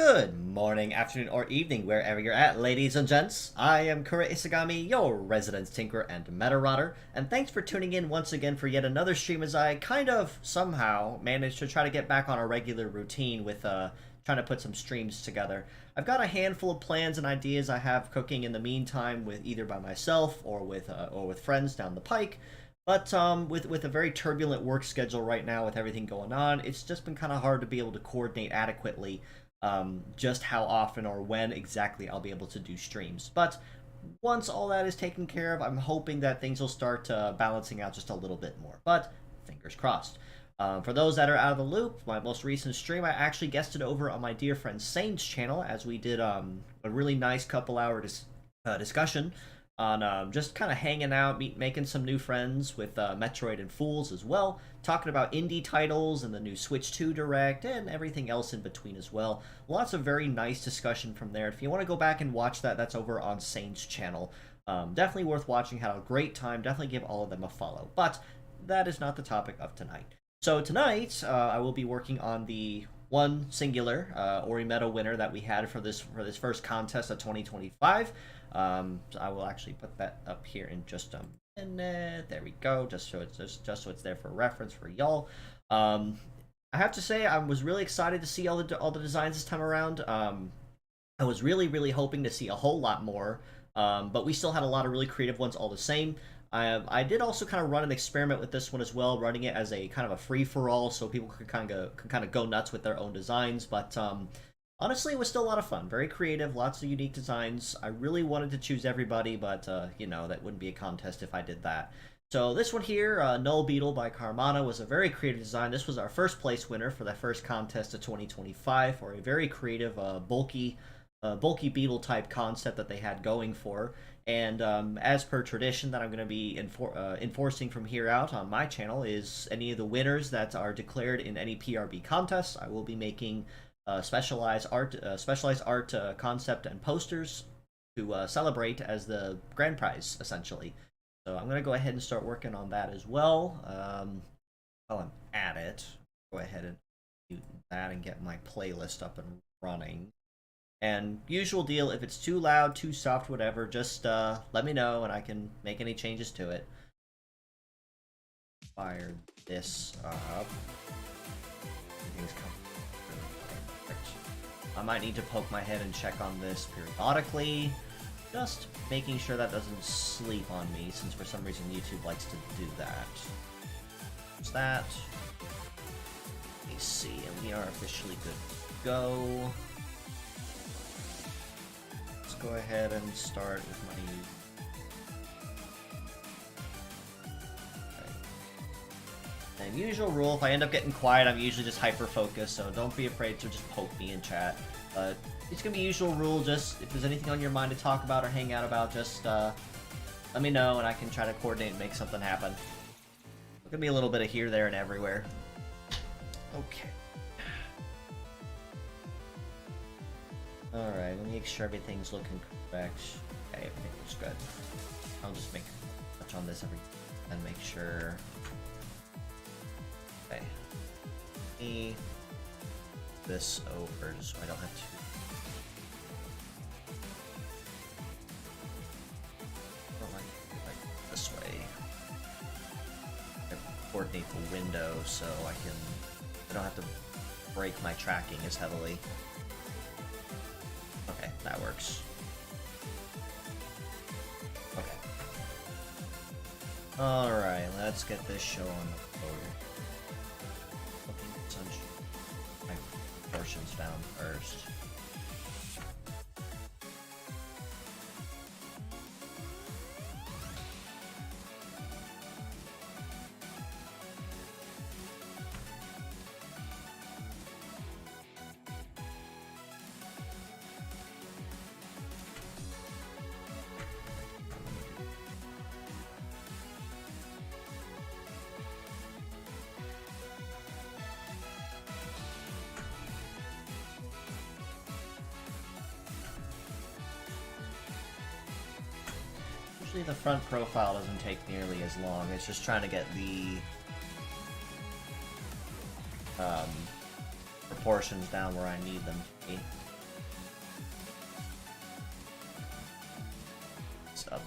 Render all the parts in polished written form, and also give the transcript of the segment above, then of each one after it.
Good morning, afternoon, or evening, wherever you're at, ladies and gents. I am Kuura Isagami, your resident tinker and meta rodder, and thanks for tuning in once again for yet another stream as I kind of, somehow, managed to try to get back on a regular routine with, trying to put some streams together. I've got a handful of plans and ideas I have cooking in the meantime, with either by myself or with friends down the pike. But with a very turbulent work schedule right now with everything going on, it's just been kind of hard to be able to coordinate adequately just how often or when exactly I'll be able to do streams. But once all that is taken care of, I'm hoping that things will start balancing out just a little bit more. But fingers crossed. For those that are out of the loop, my most recent stream, I actually guested over on my dear friend Saint's channel as we did a really nice couple-hour discussion on just kind of hanging out, making some new friends with Metroid and Fools as well, talking about indie titles and the new Switch 2 Direct and everything else in between as well. Lots of very nice discussion from there. If you want to go back and watch that, that's over on Saint's channel. Definitely worth watching. Had a great time. Definitely give all of them a follow. But that is not the topic of tonight. So tonight, I will be working on the one singular Orimeda winner that we had for this first contest of 2025. So I will actually put that up here in just a minute. There we go. Just so it's there for reference for y'all. I have to say I was really excited to see all the designs this time around. I was really hoping to see a whole lot more, but we still had a lot of really creative ones all the same. I did also kind of run an experiment with this one as well, running it as a kind of a free-for-all, so people could kind of go nuts with their own designs. But honestly, it was still a lot of fun. Very creative, lots of unique designs. I really wanted to choose everybody, but you know, that wouldn't be a contest if I did that. So this one here, Null Beetle by Carmana, was a very creative design. This was our first place winner for the first contest of 2025 for a very creative, bulky beetle type concept that they had going for. And as per tradition that I'm going to be enforcing from here out on my channel is any of the winners that are declared in any PRB contests, I will be making specialized art concept and posters to celebrate as the grand prize, essentially. So I'm going to go ahead and start working on that as well. While I'm at it, go ahead and do that and get my playlist up and running. And usual deal, if it's too loud, too soft, whatever, just let me know and I can make any changes to it. Fire this up. Everything's coming really perfect. I might need to poke my head and check on this periodically. Just making sure that doesn't sleep on me, since for some reason YouTube likes to do that. There's that. Let me see, and we are officially good to go. Go ahead and start with my and usual rule, if I end up getting quiet, I'm usually just hyper focused, so don't be afraid to just poke me in chat. But it's gonna be usual rule, just if there's anything on your mind to talk about or hang out about, just let me know and I can try to coordinate and make something happen. It's gonna be a little bit of here, there, and everywhere. Okay. Alright, let me make sure everything's looking correct. Okay, everything looks good. I'll just touch on this and make sure. Okay. Me this over just so I don't have to. I don't like it like this way. I coordinate the window so I don't have to break my tracking as heavily. Okay, that works. Okay. Alright, let's get this show on the road. Looking at some my portions down first. Usually the front profile doesn't take nearly as long, it's just trying to get the proportions down where I need them to be.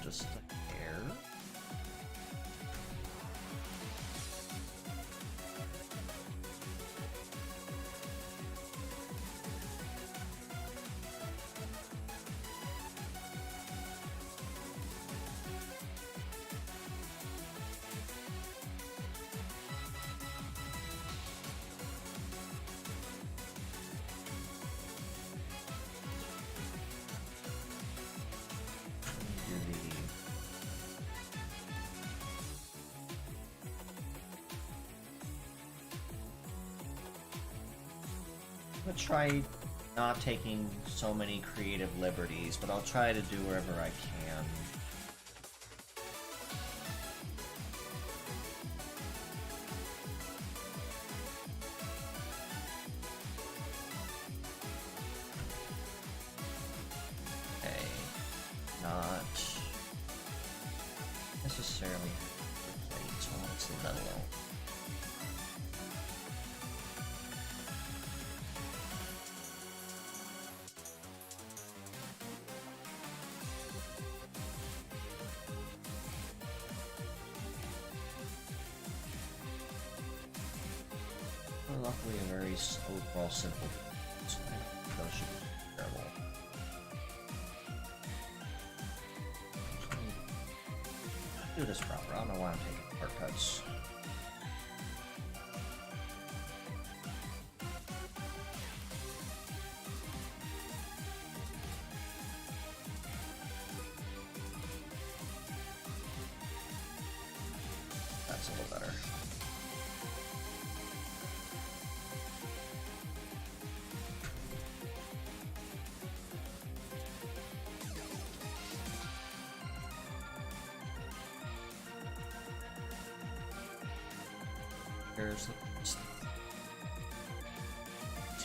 just a hair. I'm gonna try not taking so many creative liberties, but I'll try to do wherever I can. Okay, not necessarily plate, so let's leave that alone. Luckily, a very overall simple. So that should be terrible. Do this proper. I don't know why I'm taking shortcuts. That's a little better. Here's it's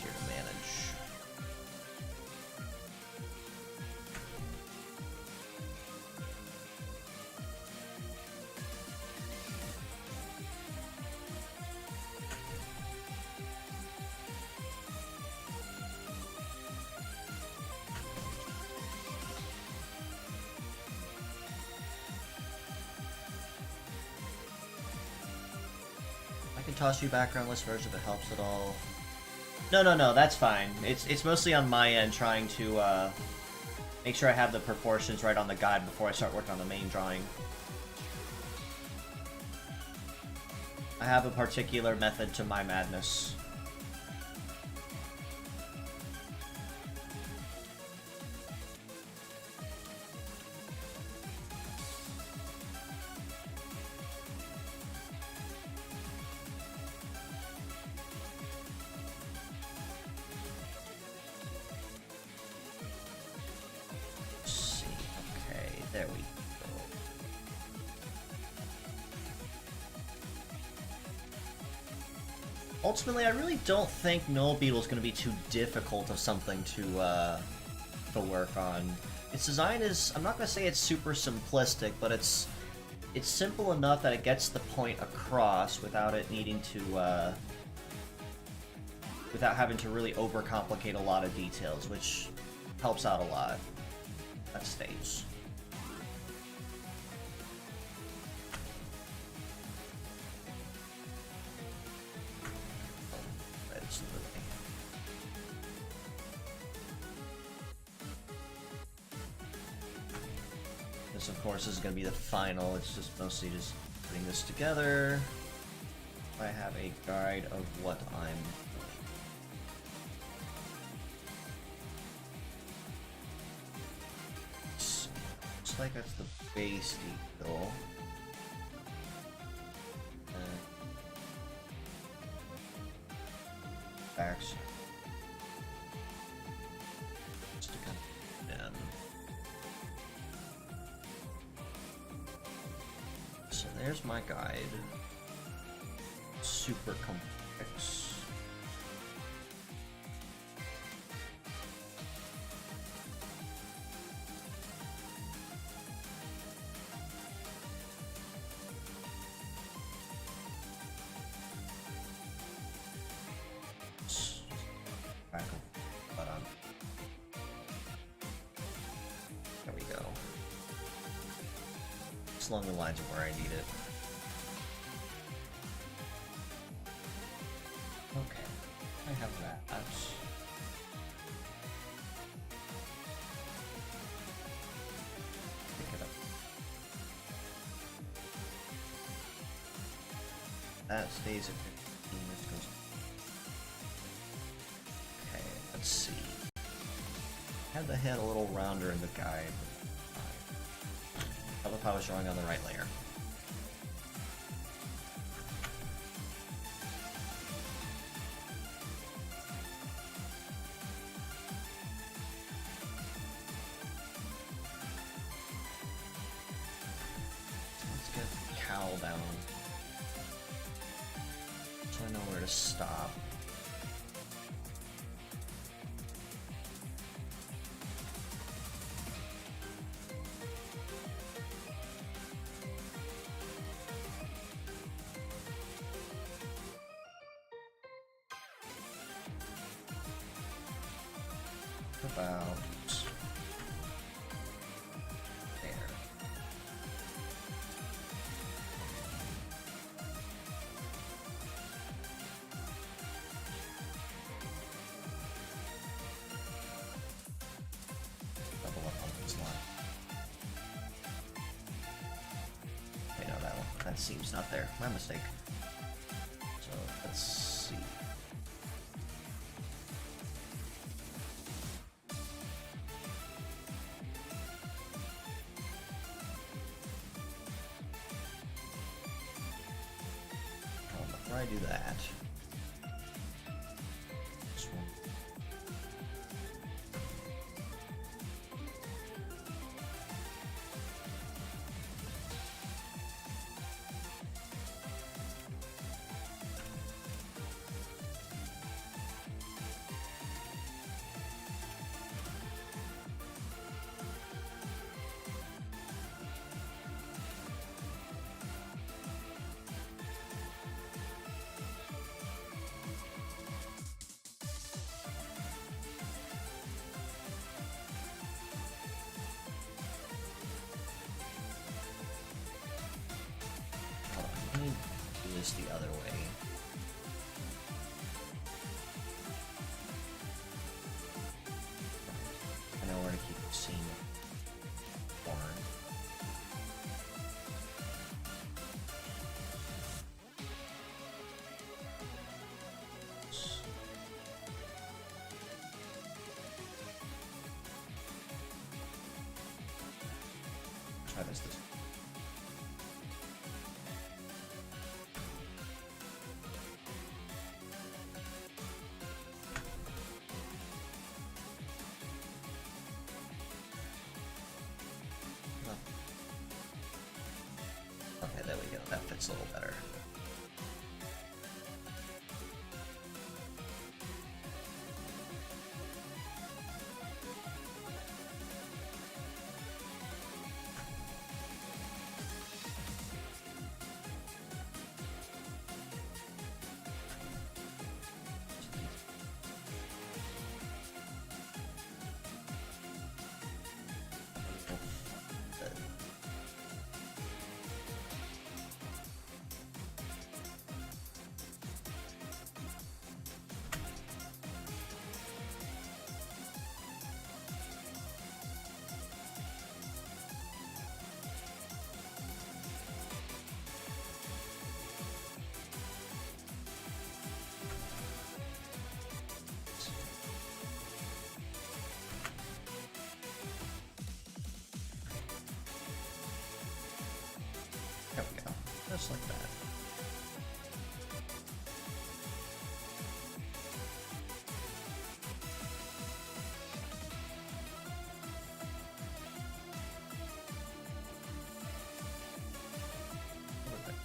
here to manage. I can toss you background list version if it helps at all. No, that's fine. It's mostly on my end trying to make sure I have the proportions right on the guide before I start working on the main drawing. I have a particular method to my madness. There we go. Ultimately, I really don't think Null Beetle is going to be too difficult of something to work on. Its design is, I'm not going to say it's super simplistic, but it's simple enough that it gets the point across without it needing to, without having to really overcomplicate a lot of details, which helps out a lot at stage. This, of course, is going to be the final. It's just mostly just putting this together. I have a guide of what I'm doing. So, looks like that's the base detail. Backside. Just to kind of so there's my guide. Super complex. Back of button. There we go. that's along the lines of where I need it. Okay, I have that. Pick it up. That stays at 15. This goes. Okay, let's see. Had the head a little rounder in the guide. I love how I was drawing on the right layer. Let's get the cowl down. So I know where to stop. About there. Double up on this line. Okay, no, that seam's not there. My mistake. So let's see. Before I do that, this one. Let me do this the other way. I know where to keep the seam worn. Try this. Okay, there we go. That fits a little better. There we go. Just like that. Perfect.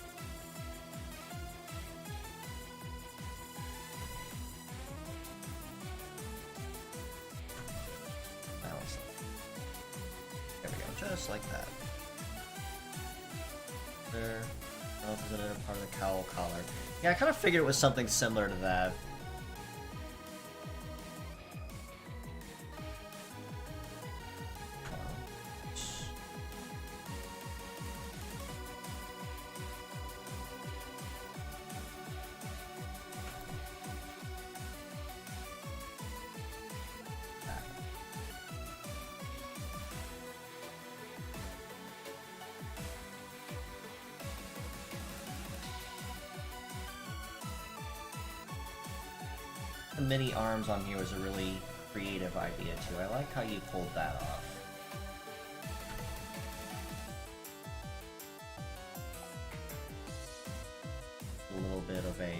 Balance it. There we go. Just like that. There. I don't know if there's another part of the cowl collar. Yeah, I kind of figured it was something similar to that. The mini arms on here was a really creative idea too. I like how you pulled that off. A little bit of a...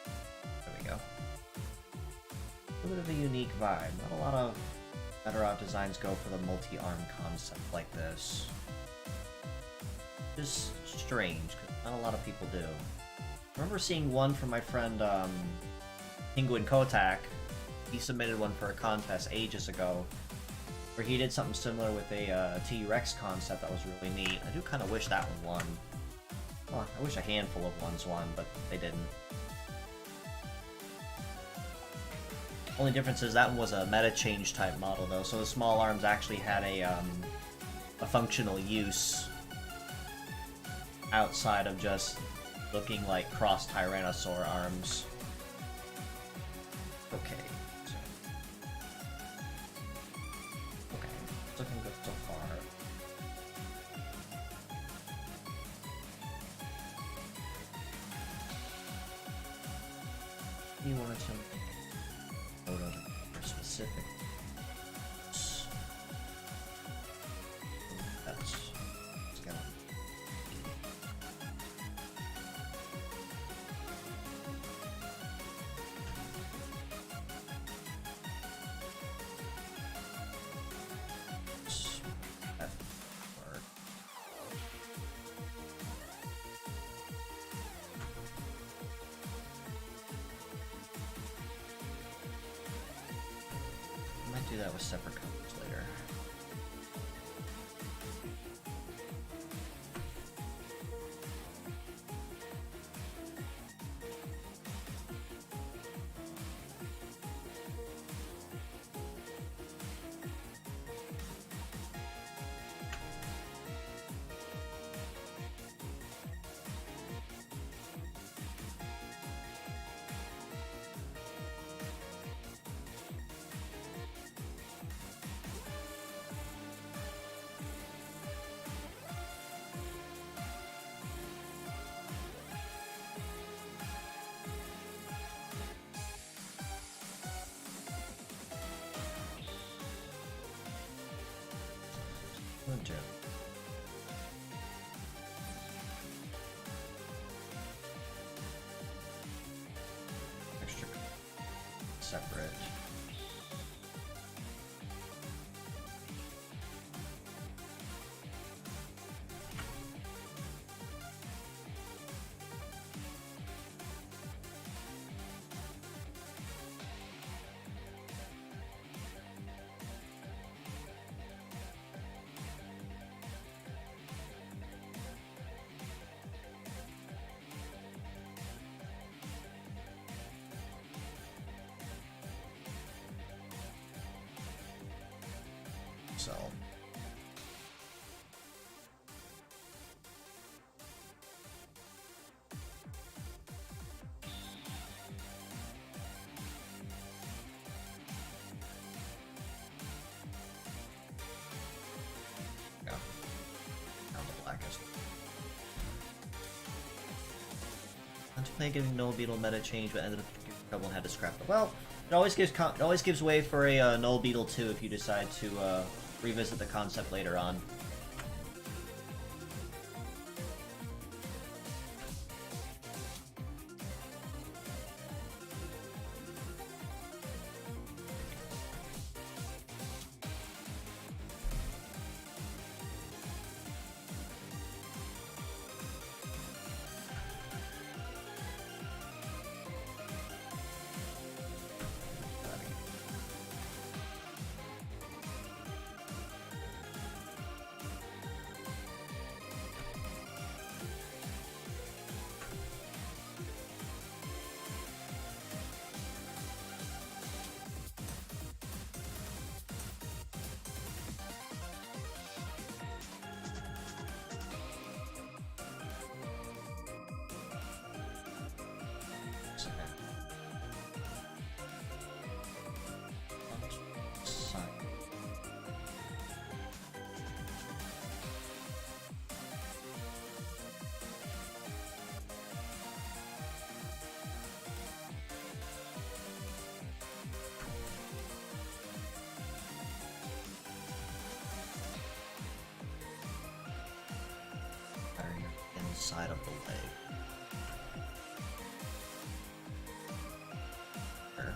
There we go. A little bit of a unique vibe. Not a lot of better art designs go for the multi-arm concept like this. Just strange, because not a lot of people do. I remember seeing one from my friend Penguin Kotak. He submitted one for a contest ages ago, where he did something similar with a T-Rex concept that was really neat. I do kind of wish that one won. Well, I wish a handful of ones won, but they didn't. Only difference is that one was a meta change type model though, so the small arms actually had a functional use outside of just looking like cross Tyrannosaur arms. Okay. Okay, it's looking good so far. You wanted to photo for specific. That's skeleton. Do that with separate colors later. Gem. Extra separate. So yeah, down the blackest. Contemplate giving Null Beetle meta change, but ended up trouble and had to scrap it. Well, it always gives way for a Null Beetle 2 if you decide to revisit the concept later on. side of the leg. There.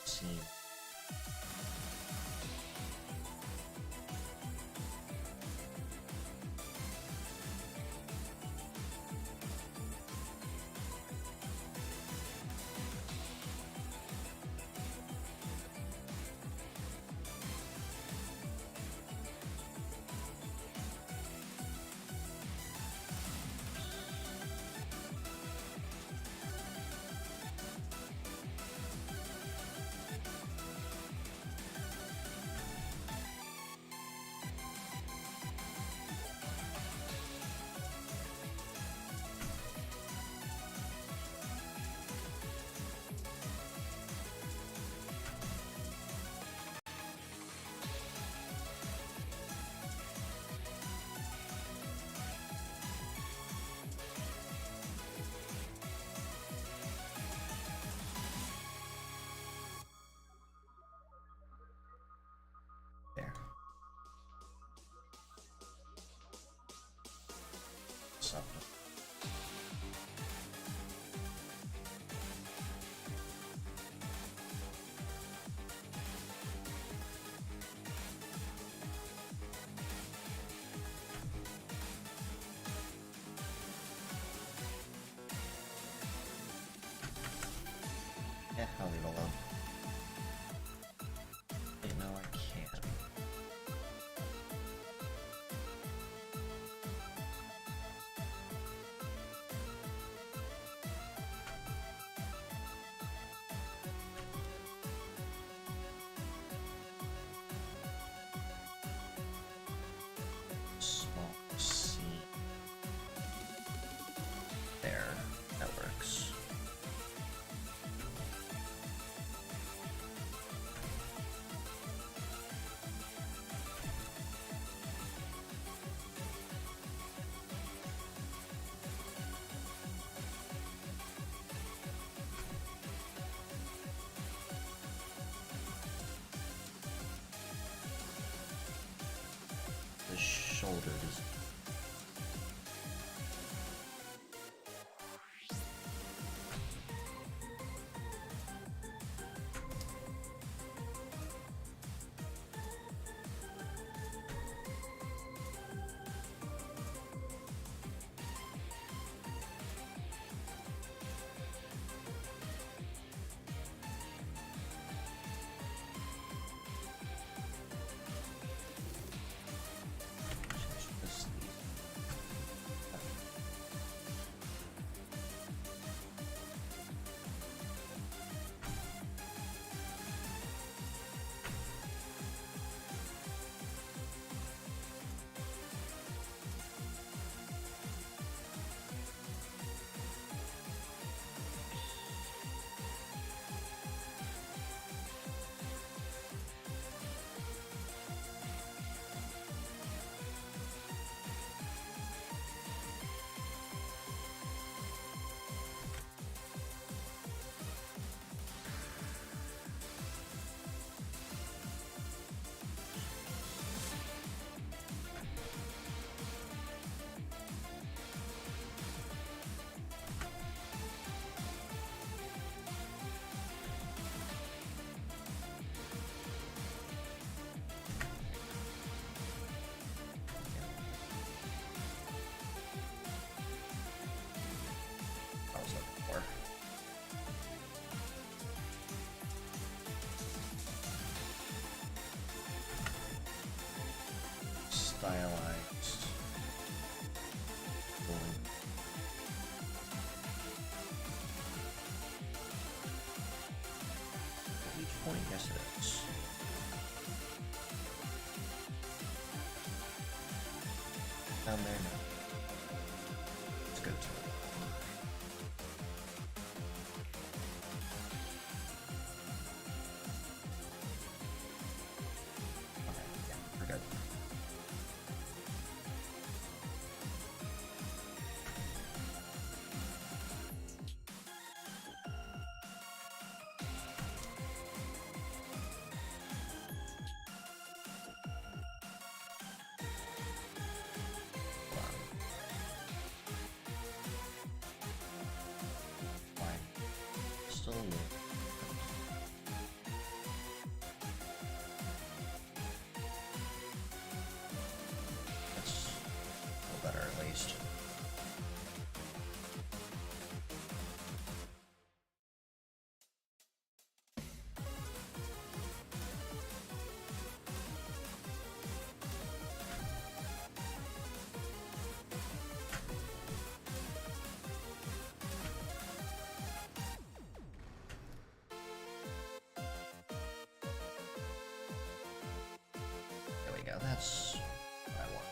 See. There. Something. Yeah, I'll leave it alone. You know I can't. Small C. There. That works. The shoulder is. I was looking for. Stylized. Pulling. At each point, yes it is. Down there now. It's good too. Okay, yeah, we're good. That's what I want.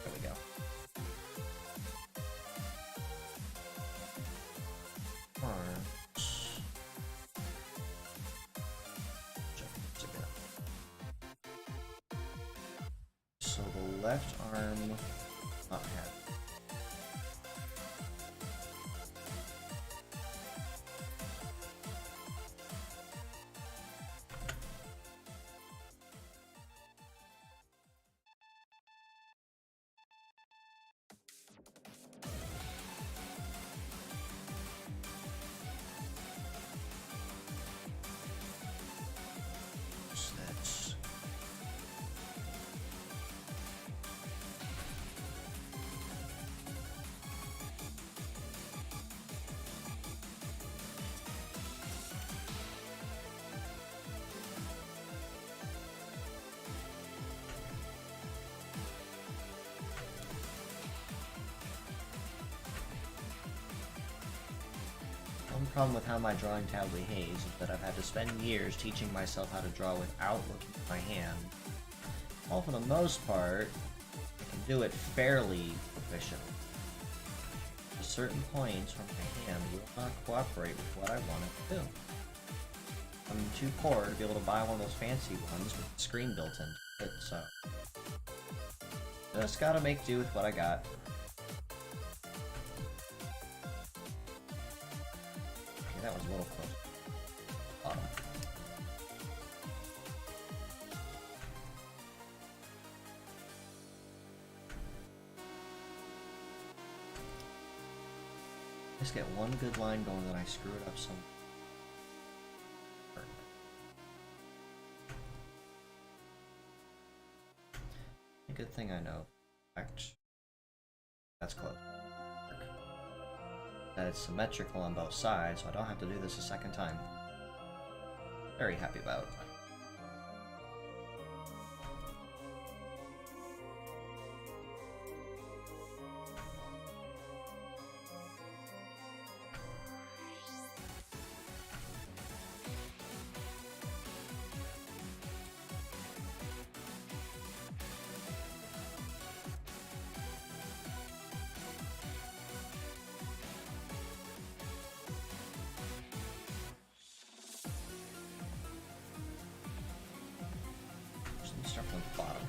There we go. Arms. So the left arm not have. That's one problem with how my drawing tab behaves is that I've had to spend years teaching myself how to draw without looking at my hand. Well, for the most part, I can do it fairly proficiently. At certain points where my hand will not cooperate with what I want it to do. I'm too poor to be able to buy one of those fancy ones with the screen built into it, so just gotta make do with what I got. Okay, that was a little close. Bottom. Just get one good line going, then I screw it up some. A good thing I know. That's close. That it's symmetrical on both sides, so I don't have to do this a second time. Very happy about. Start from the bottom.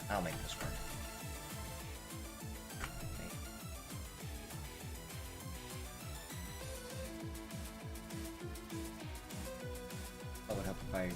I'll make this work. That would help if I...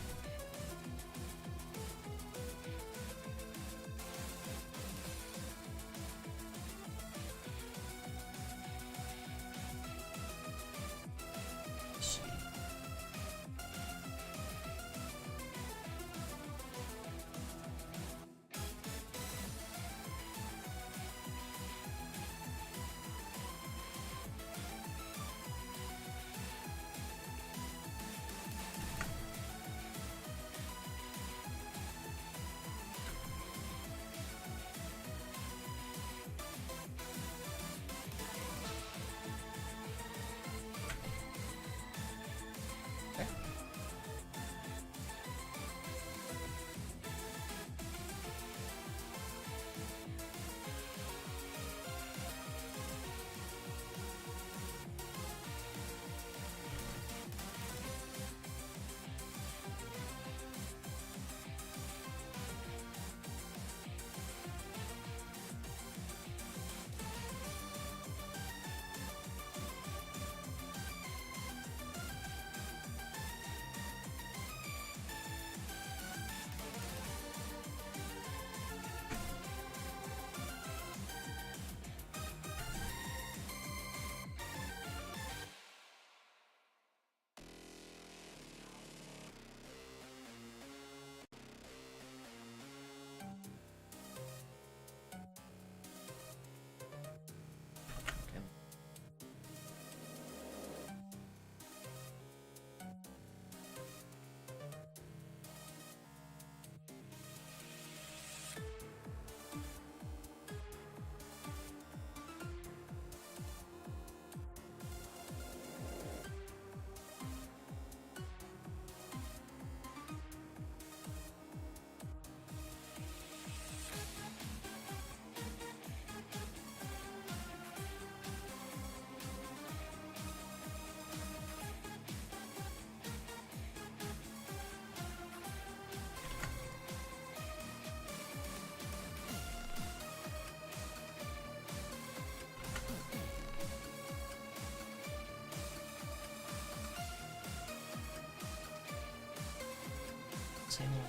same old.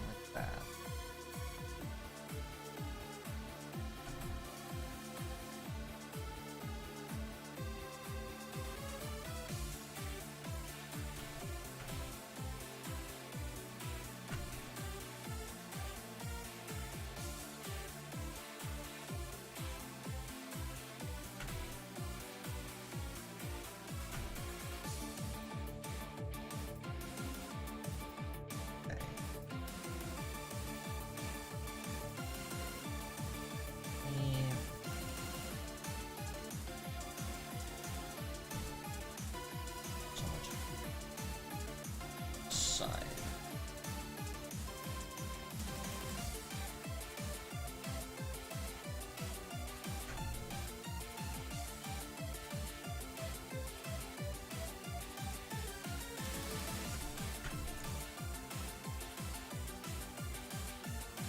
Like that. Side.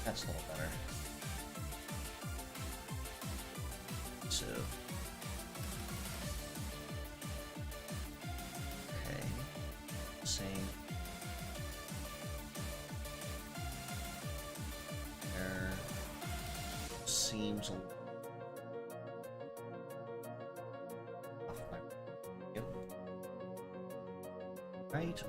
That's a little better. So, okay, same. There seems a little off my. Yep. Right.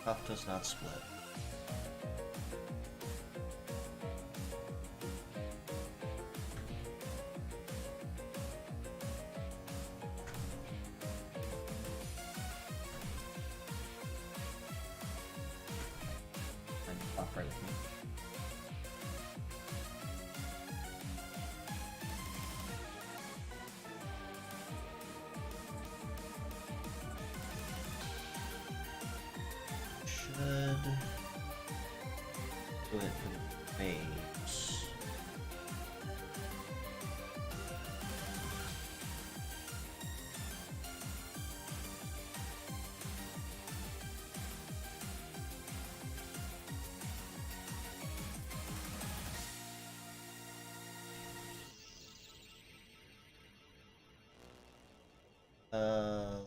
Cuff does not split. And cuff right with me. Should do it for the base.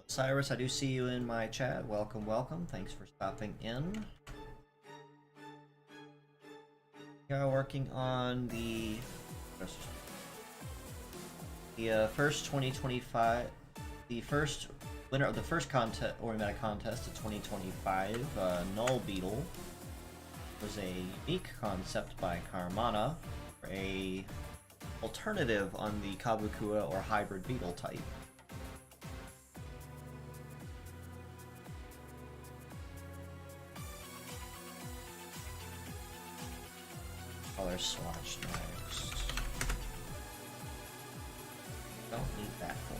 Cyrus, I do see you in my chat. Welcome, welcome. Thanks for stopping in. We are working on the first 2025, the first winner of the first contest Orimeda contest of 2025, Null Beetle. Was a unique concept by Carmana for a alternative on the Kabukua or hybrid beetle type. Color swatch next. Don't need that for.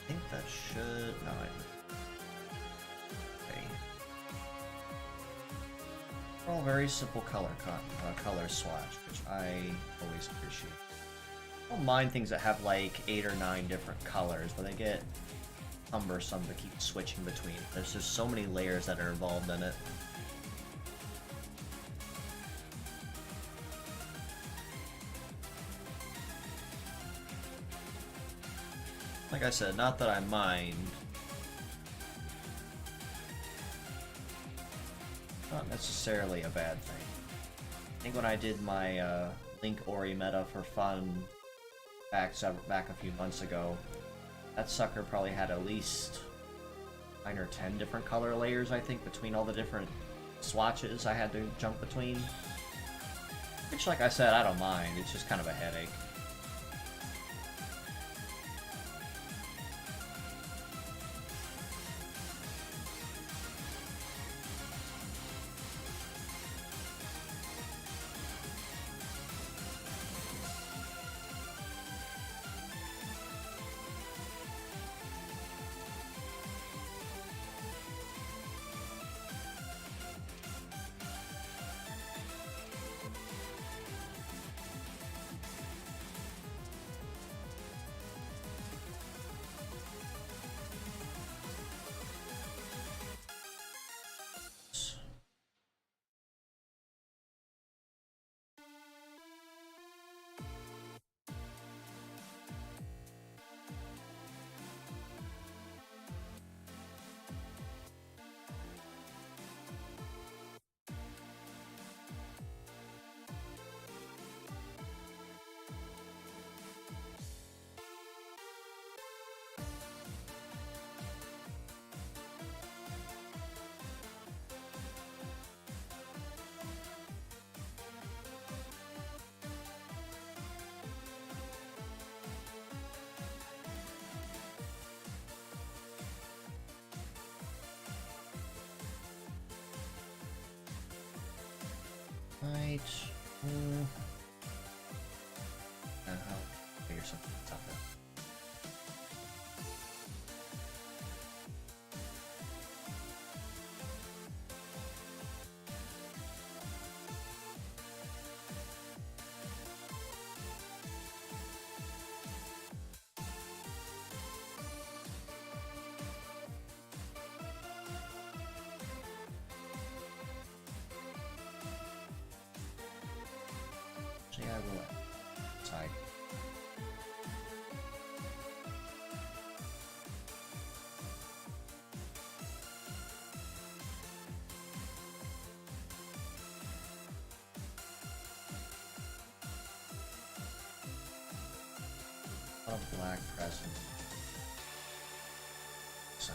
I think that should. No, okay. All very simple color swatch, which I always appreciate. I don't mind things that have like 8 or 9 different colors, but they get cumbersome to keep switching between. There's just so many layers that are involved in it. Like I said, not that I mind. Not necessarily a bad thing. I think when I did my Link Orimeda for fun back a few months ago, that sucker probably had at least 9 or 10 different color layers, I think, between all the different swatches I had to jump between. Which, like I said, I don't mind. It's just kind of a headache. Right. I'll figure something out there. Actually, I will outside. A black present. So.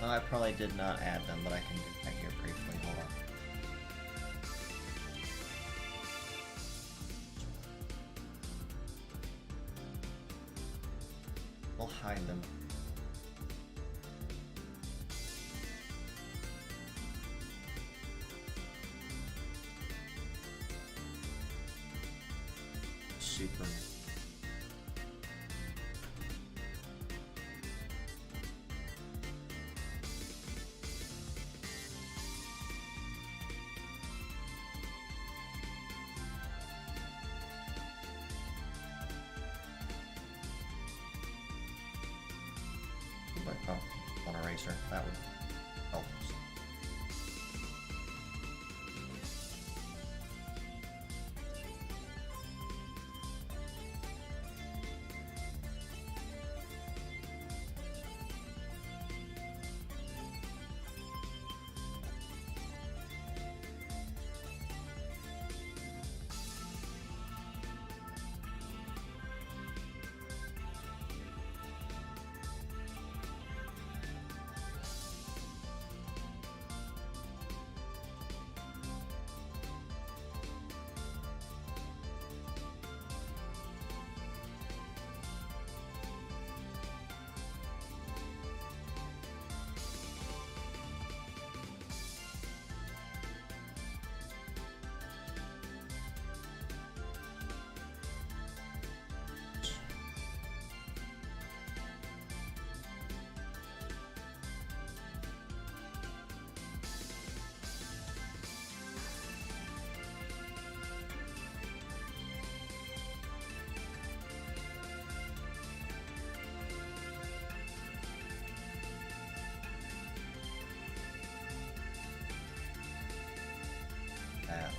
Oh, I probably did not add them, but I can do that here briefly. Hold on. We'll hide them. Super. Oh, one eraser. That would help. After.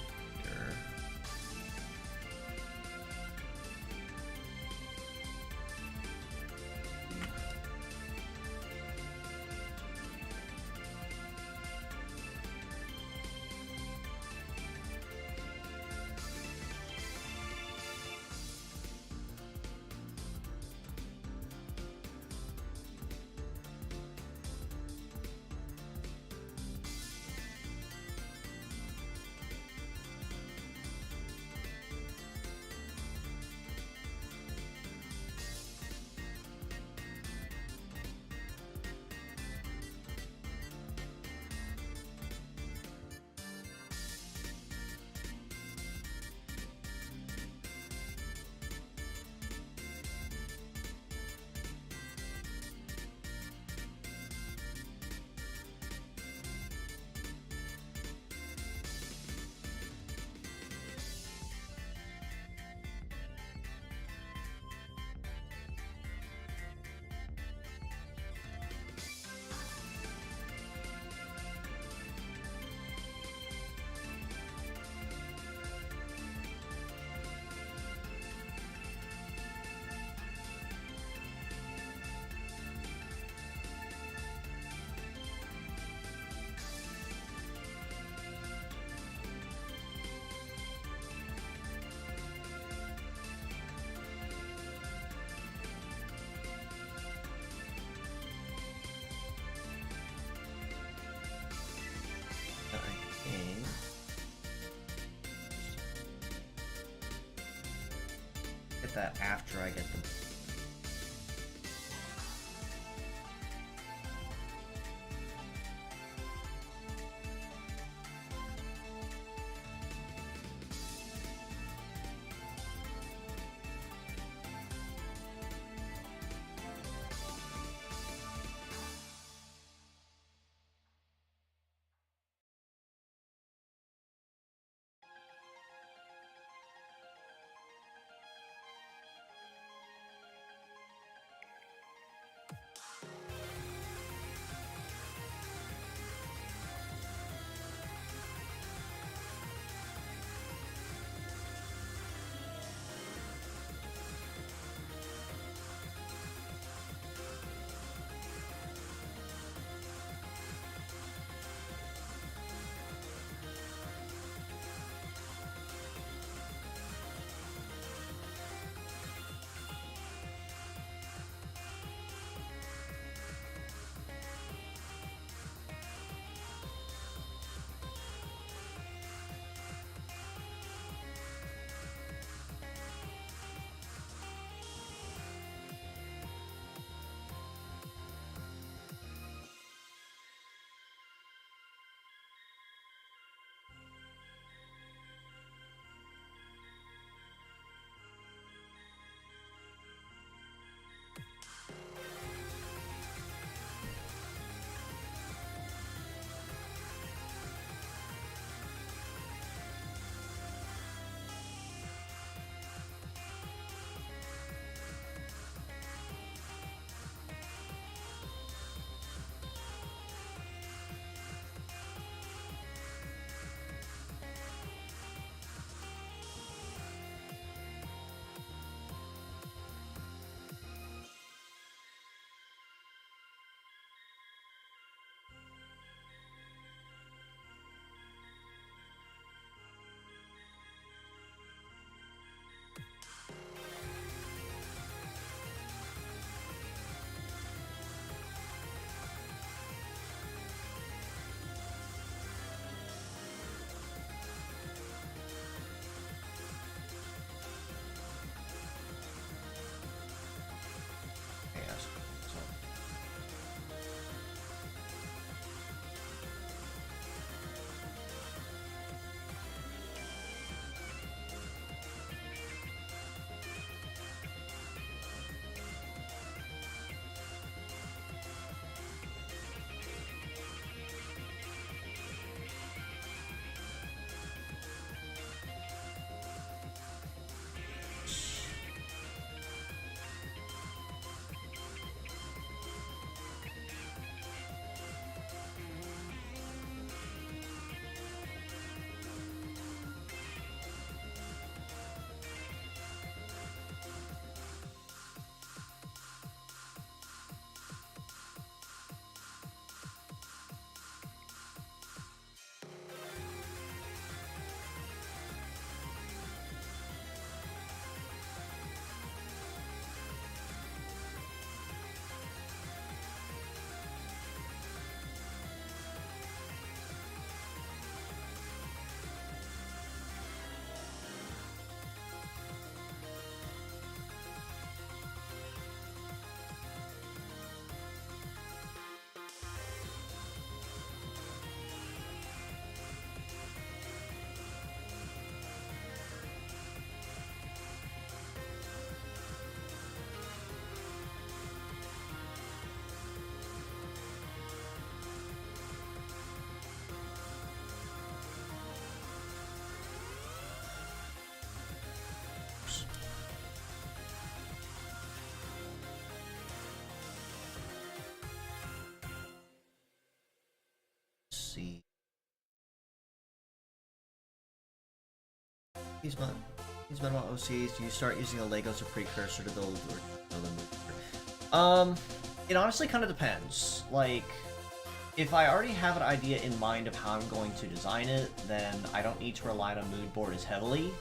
Get that after I get them. These minimal OCs, do you start using a Lego as a precursor to build or build a movie? It honestly kind of depends. Like, if I already have an idea in mind of how I'm going to design it, then I don't need to rely on a mood board as heavily.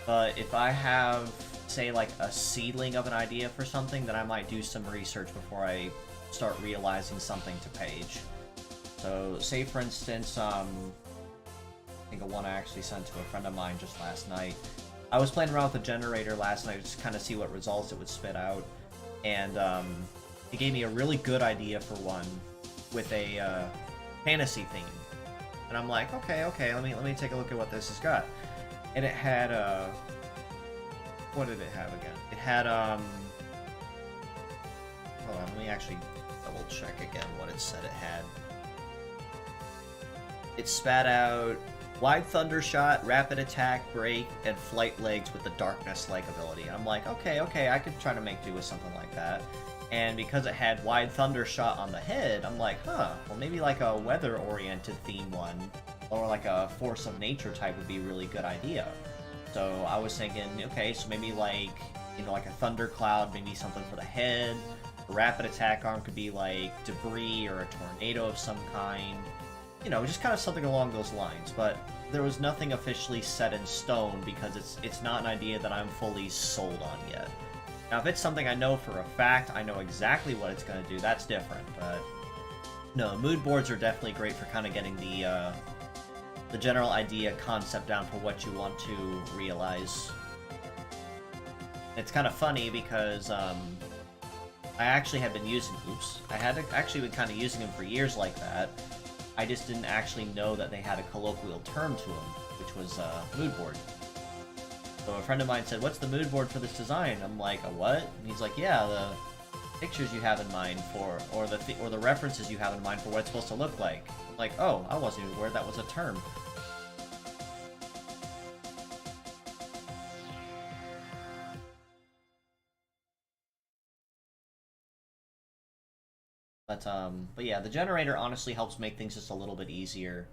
But if I have, say, like a seedling of an idea for something, then I might do some research before I start realizing something to page. So, say for instance, I think of one I actually sent to a friend of mine just last night. I was playing around with the generator last night just to kind of see what results it would spit out, and it gave me a really good idea for one with a fantasy theme. And I'm like, okay, let me take a look at what this has got. And it had what did it have again? It had hold on, let me actually double check again what it said it had. It spat out wide thunder shot, rapid attack, break, and flight legs with the darkness-like ability. And I'm like, okay, I could try to make do with something like that. And because it had wide thunder shot on the head, I'm like, well maybe like a weather-oriented theme one, or like a force of nature type would be a really good idea. So I was thinking, okay, so maybe like, you know, like a thundercloud, maybe something for the head. A rapid attack arm could be like debris or a tornado of some kind. You know, just kind of something along those lines. But there was nothing officially set in stone because it's not an idea that I'm fully sold on yet. Now, if it's something I know for a fact, I know exactly what it's going to do, that's different. But no, mood boards are definitely great for kind of getting the general idea concept down for what you want to realize. It's kind of funny because I actually had been using, I had actually been kind of using them for years like that. I just didn't actually know that they had a colloquial term to them, which was mood board. So a friend of mine said, "What's the mood board for this design?" I'm like, "A what?" And he's like, "Yeah, the pictures you have in mind for, or the references you have in mind for what it's supposed to look like." I'm like, "Oh, I wasn't even aware that was a term." But yeah, the generator honestly helps make things just a little bit easier.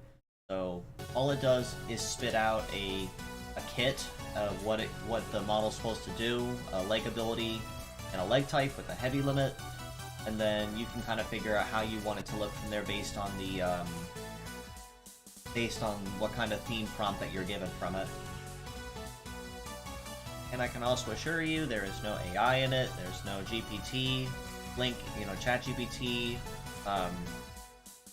So all it does is spit out a kit of what the model's supposed to do, a leg ability, and a leg type with a heavy limit, and then you can kind of figure out how you want it to look from there based on the based on what kind of theme prompt that you're given from it. And I can also assure you there is no AI in it, there's no GPT, ChatGPT,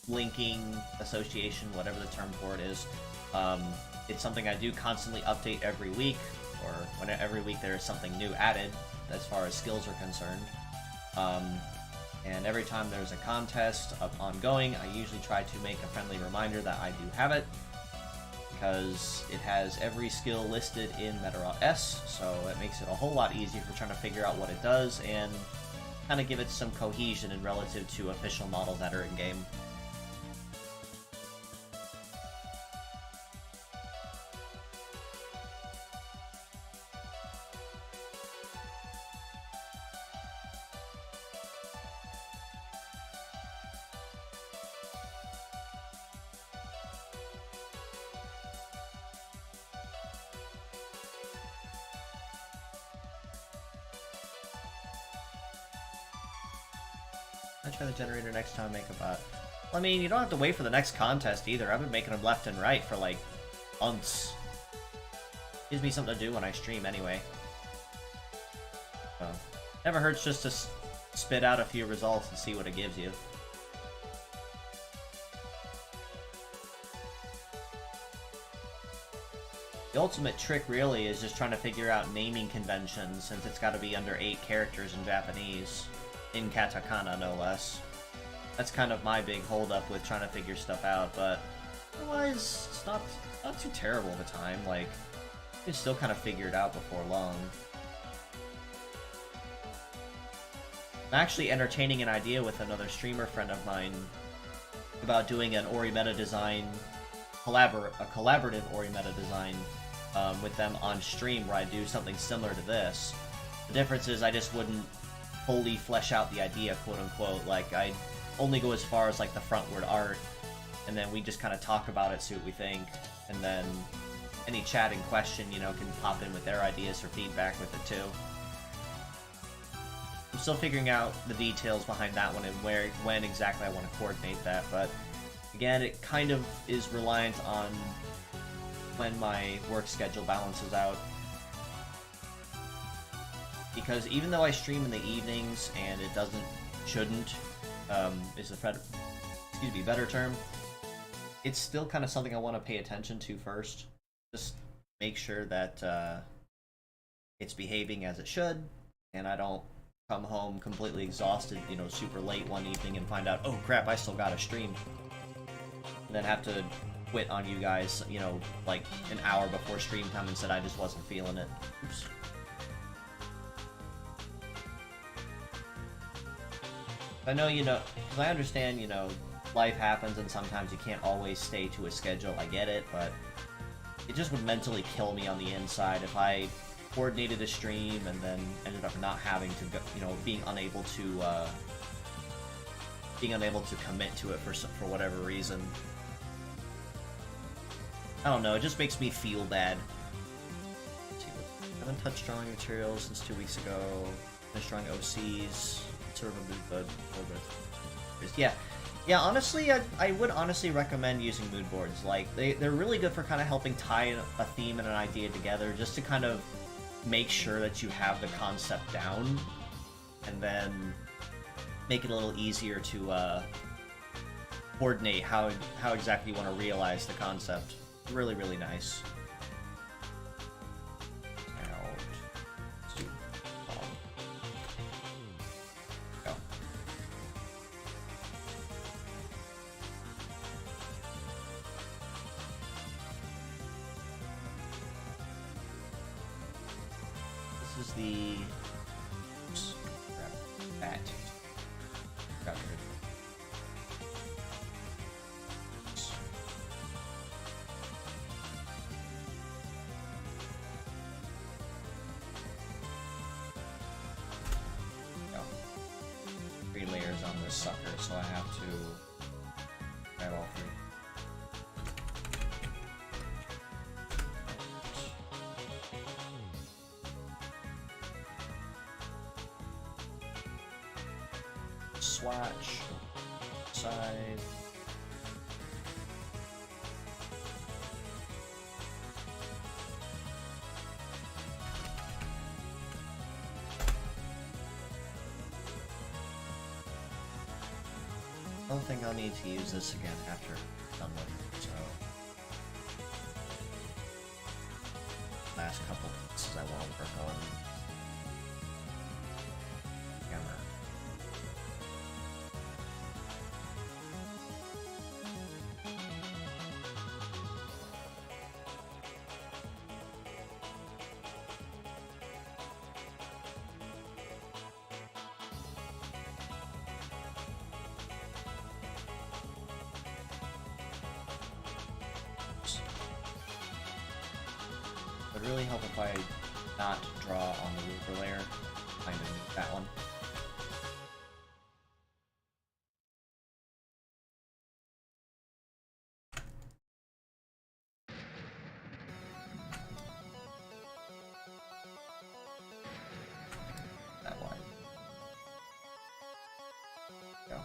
linking, association, whatever the term for it is. It's something I do constantly update every week, or every week there is something new added as far as skills are concerned. And every time there's a contest ongoing, I usually try to make a friendly reminder that I do have it, because it has every skill listed in Medarot S, so it makes it a whole lot easier for trying to figure out what it does and kind of give it some cohesion in relative to official models that are in-game. I'll try the generator next time I make a bot. Well, I mean, you don't have to wait for the next contest either. I've been making them left and right for like months. Gives me something to do when I stream anyway. So, never hurts just to spit out a few results and see what it gives you. The ultimate trick really is just trying to figure out naming conventions, since it's got to be under 8 characters in Japanese. In katakana, no less. That's kind of my big holdup with trying to figure stuff out, but otherwise, it's not too terrible of a time. Like, you can still kind of figure it out before long. I'm actually entertaining an idea with another streamer friend of mine about doing an Orimeda design, a collaborative Orimeda design with them on stream, where I do something similar to this. The difference is I just wouldn't fully flesh out the idea, quote-unquote. Like, I'd only go as far as, like, the frontward art, and then we just kind of talk about it, see what we think, and then any chat in question, you know, can pop in with their ideas or feedback with it too. I'm still figuring out the details behind that one and when exactly I want to coordinate that, but again, it kind of is reliant on when my work schedule balances out. Because even though I stream in the evenings and it shouldn't, is a better term, it's still kind of something I want to pay attention to first. Just make sure that it's behaving as it should, and I don't come home completely exhausted, you know, super late one evening and find out, oh crap, I still gotta stream. And then have to quit on you guys, you know, like an hour before stream time and said I just wasn't feeling it. Oops. I know, you know, because I understand, you know, life happens and sometimes you can't always stay to a schedule, I get it, but it just would mentally kill me on the inside if I coordinated a stream and then ended up not having to go, you know, being unable to commit to it for whatever reason. I don't know, it just makes me feel bad. Let's see, I haven't touched drawing materials since 2 weeks ago. Finished drawing OCs. Sort of a mood board. Yeah, honestly, I would honestly recommend using mood boards. Like, they're really good for kind of helping tie a theme and an idea together, just to kind of make sure that you have the concept down, and then make it a little easier to coordinate how exactly you want to realize the concept. Really, really nice. This is the... Oops, grab that. Got rid of it. Go. 3 layers on this sucker, so I have to grab all 3. Swatch, side. I don't think I'll need to use this again after I'm done with it, so last couple pieces I want to work on. Camera. It would really help if I not draw on the ruler layer, kind of need that one. That wide. Go.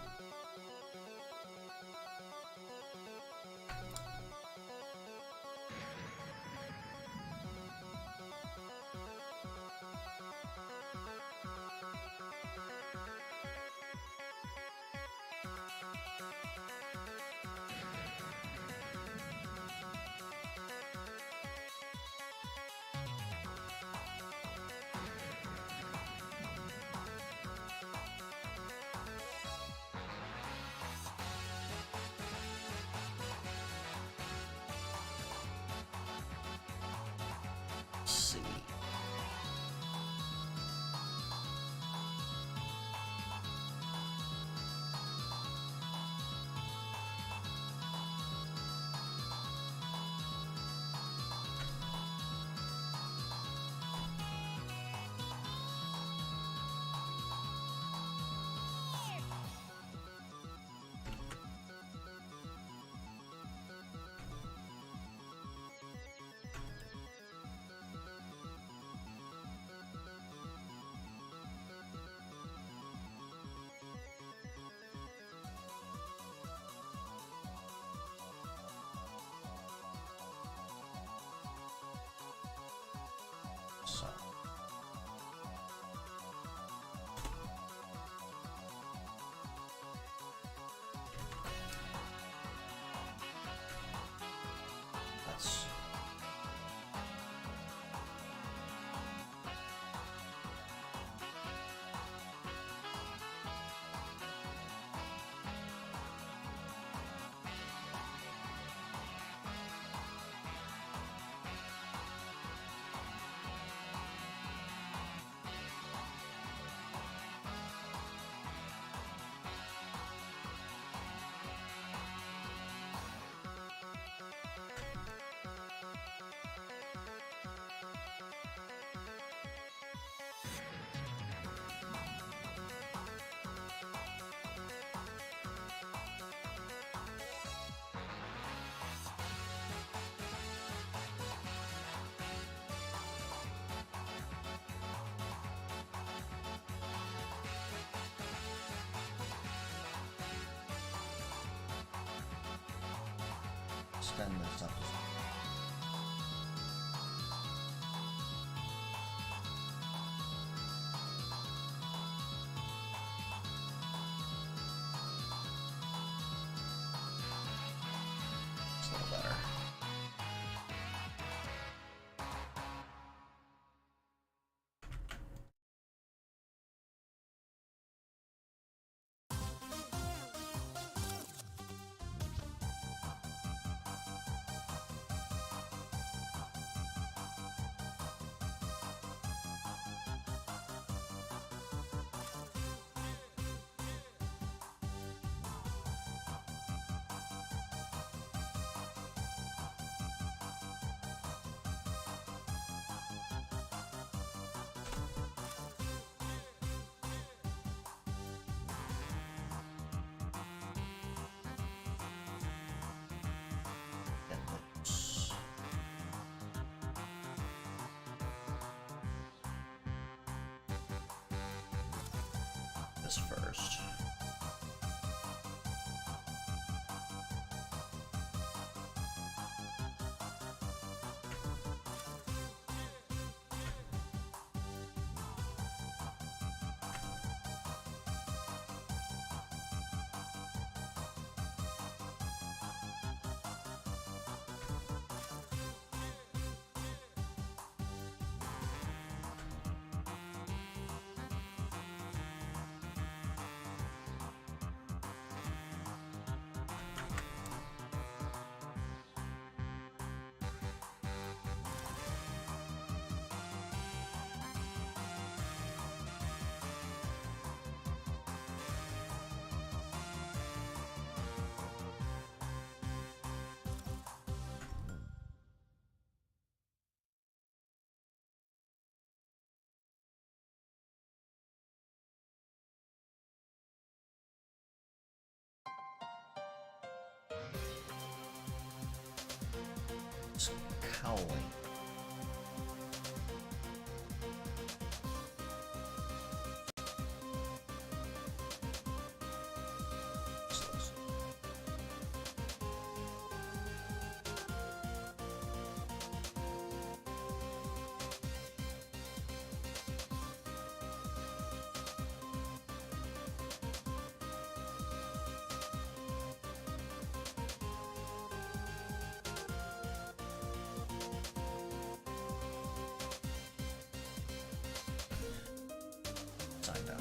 extend this up. It's a little better. This first. Cowling. Signed up.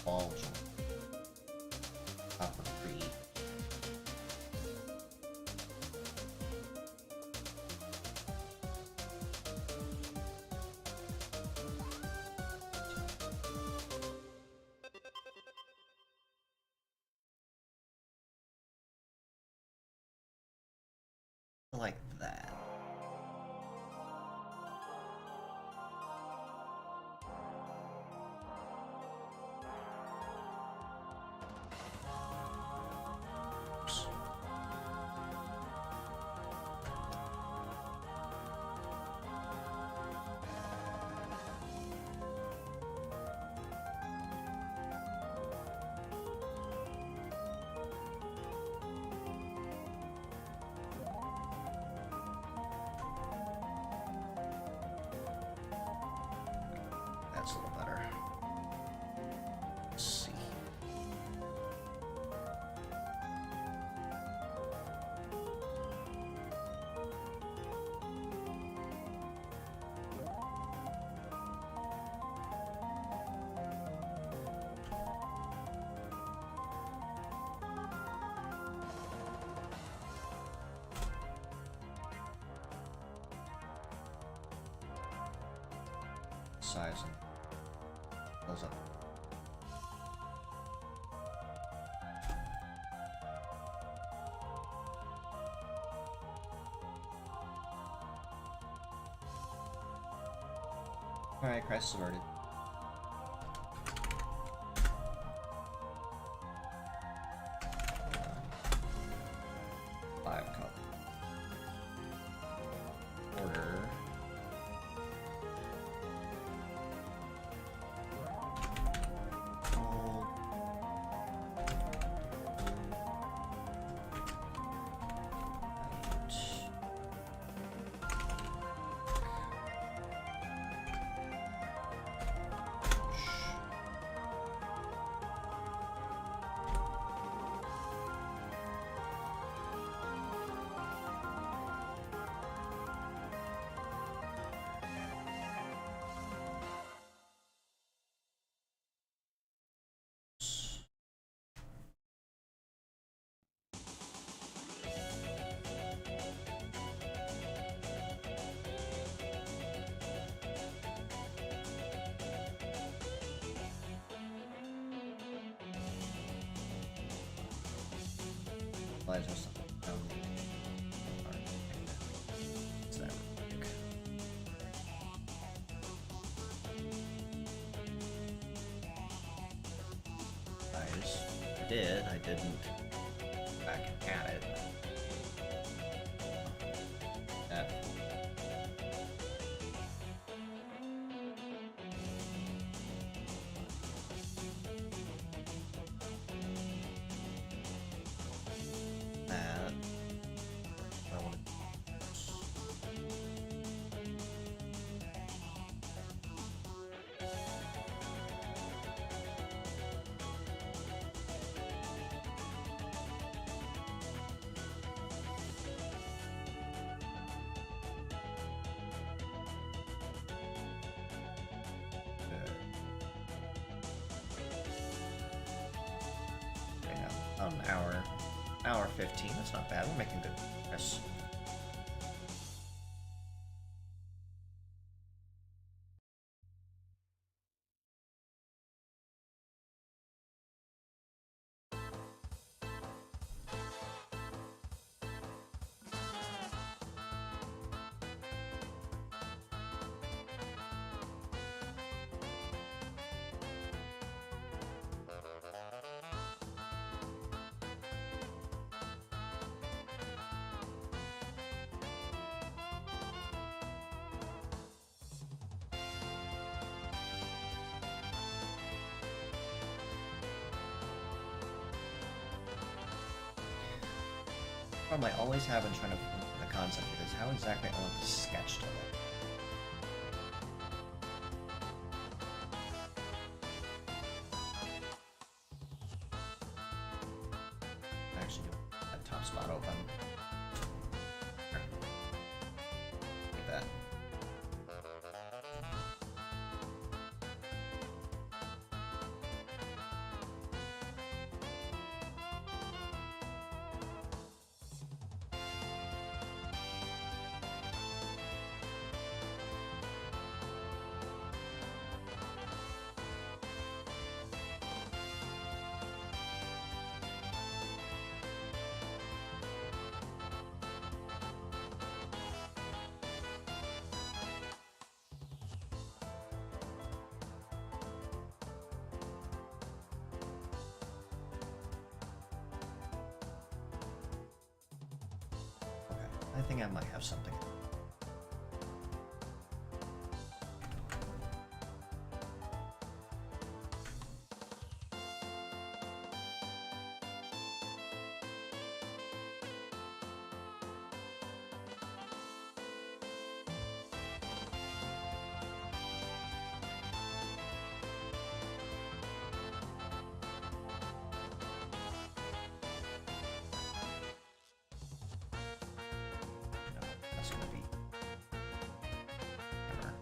Balls. Upper three. Like that. Oops. That's a little better. Let's see. Size and close up. Alright, crisis averted. Five cup. Order. Lies or something. No. Alright. What's that? Lies. I did. I didn't. Back at it. That. An hour 15. That's not bad. We're making good progress. Problem I always have in trying to the concept is how exactly I want the sketch to look. Actually, that top spot open. Like that. think I might have something. No, that's gonna be hammer.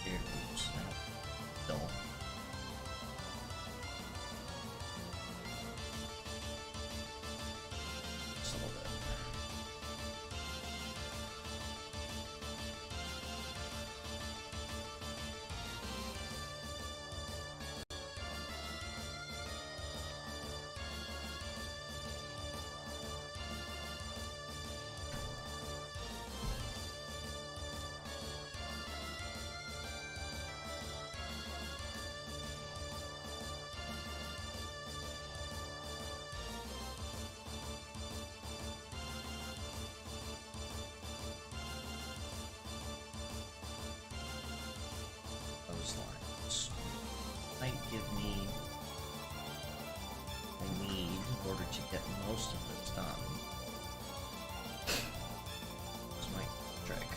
Here, oops, dull. Just a little bit. Those lines might give me what I need in order to get most of this done. That's my trick.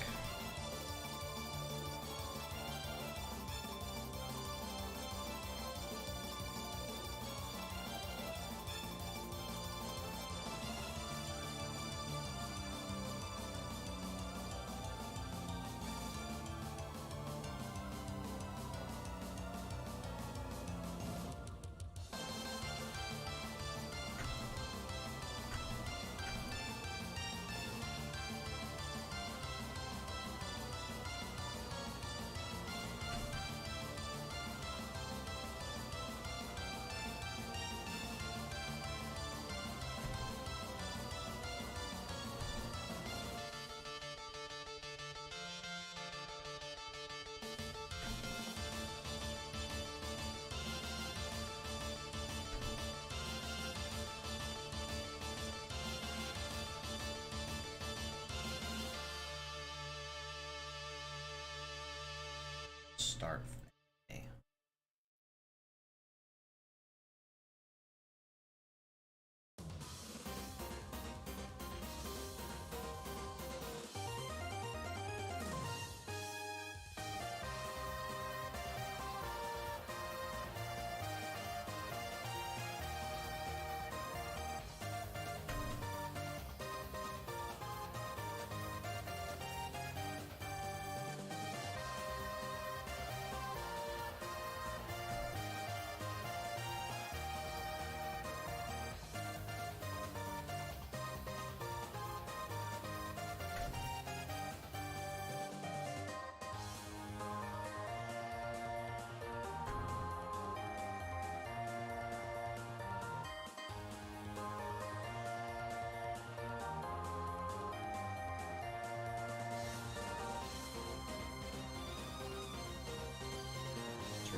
start for the day.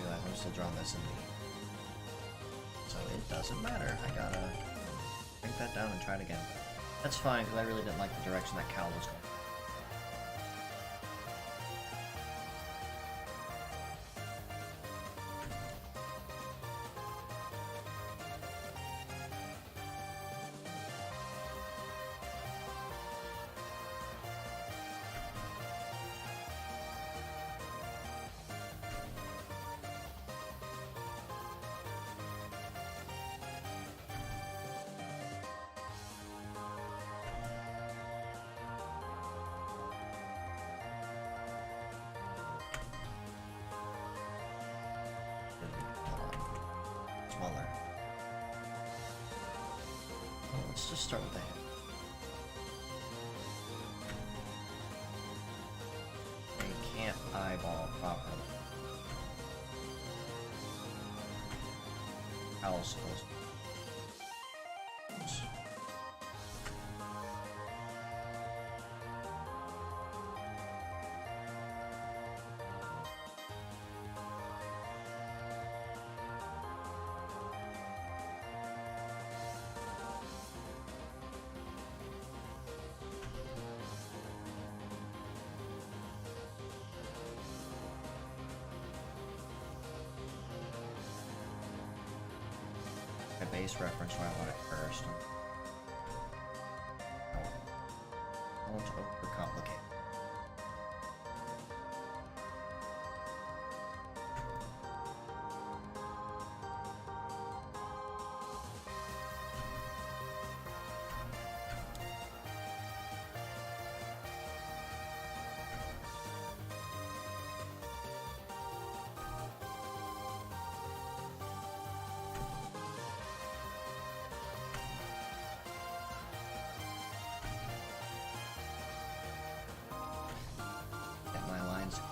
I'm still drawing this in the... So it doesn't matter. I gotta break that down and try it again. That's fine, because I really didn't like the direction that cowl was going. Smaller. Well, let's just start with the head. They can't eyeball properly. Owl's supposed to. A base reference where I want it first. I want to overcomplicate.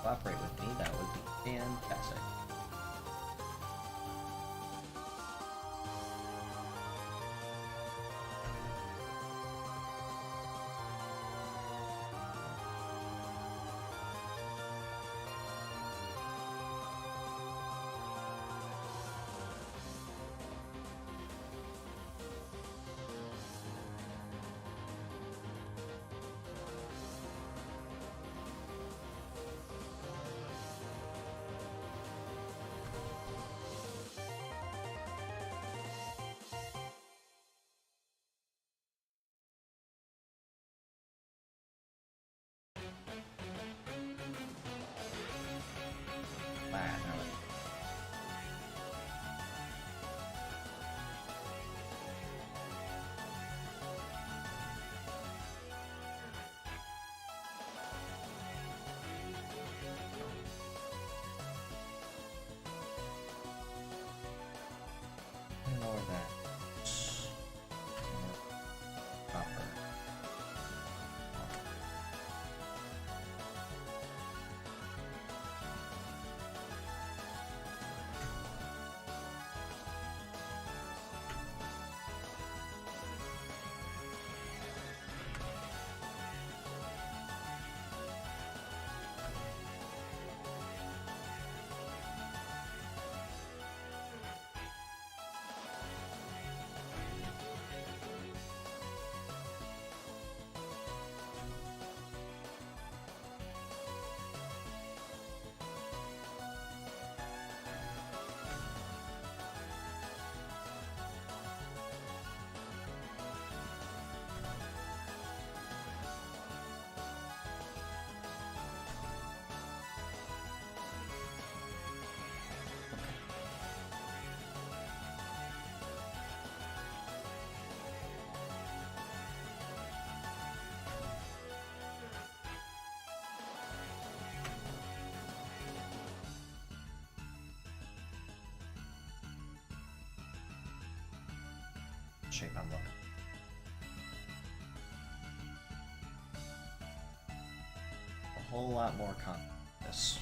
Cooperate with me, that would be fantastic. shape I'm looking. A whole lot more this.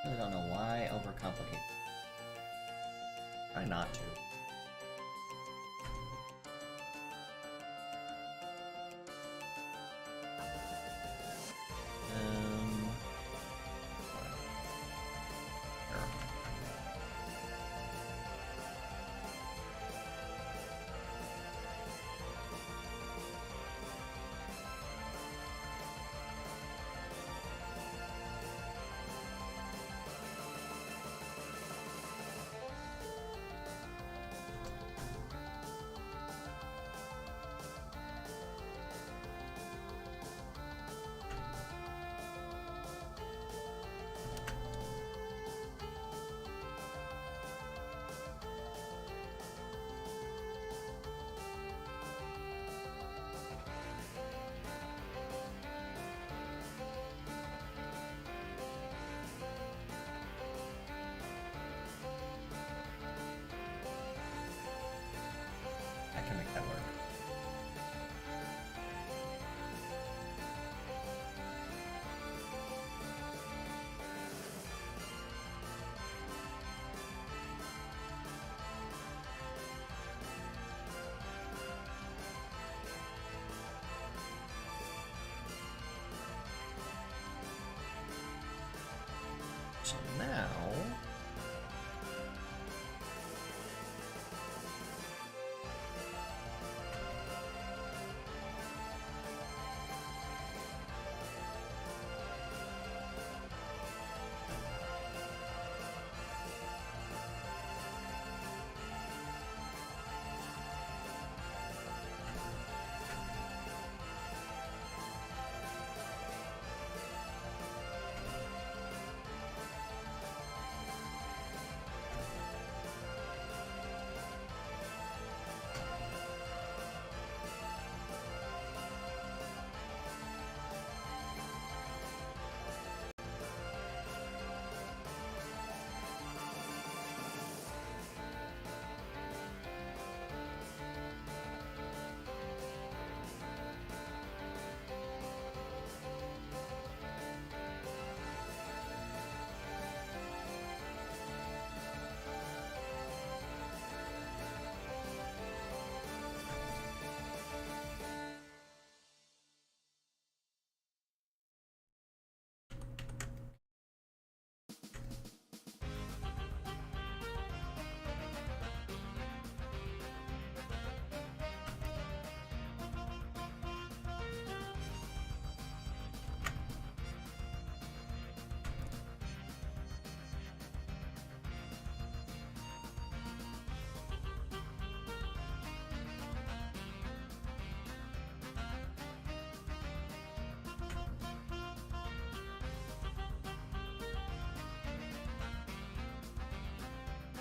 I really don't know why overcomplicate. Try not to. I can make that work. So now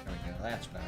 there we go, that's better.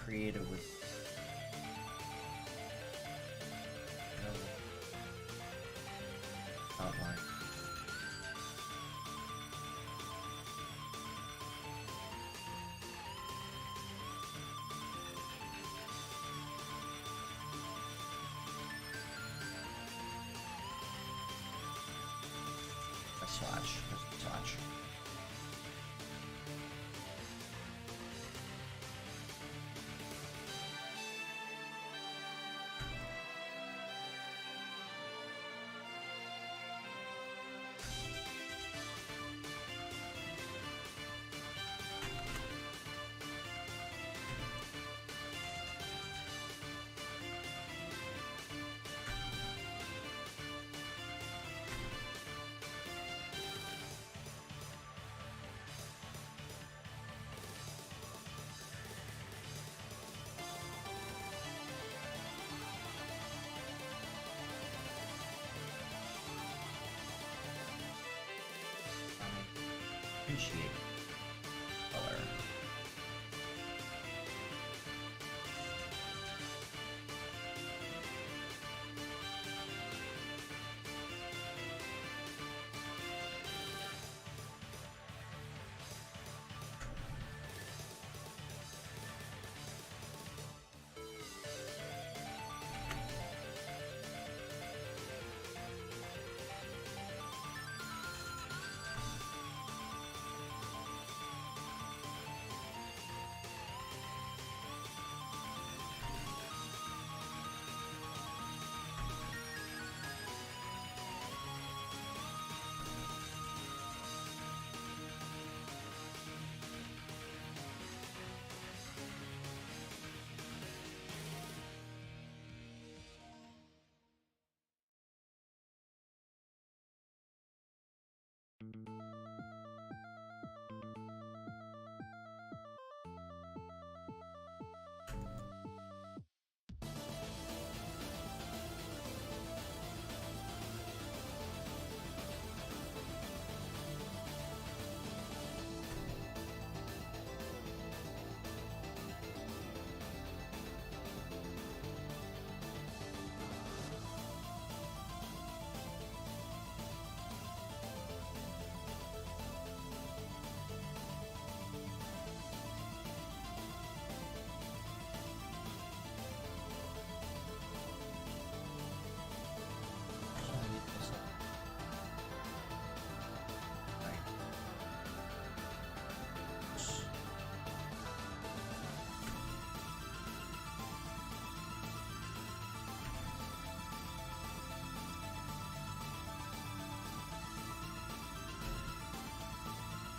creative with outline. A swatch. A swatch. Appreciate color.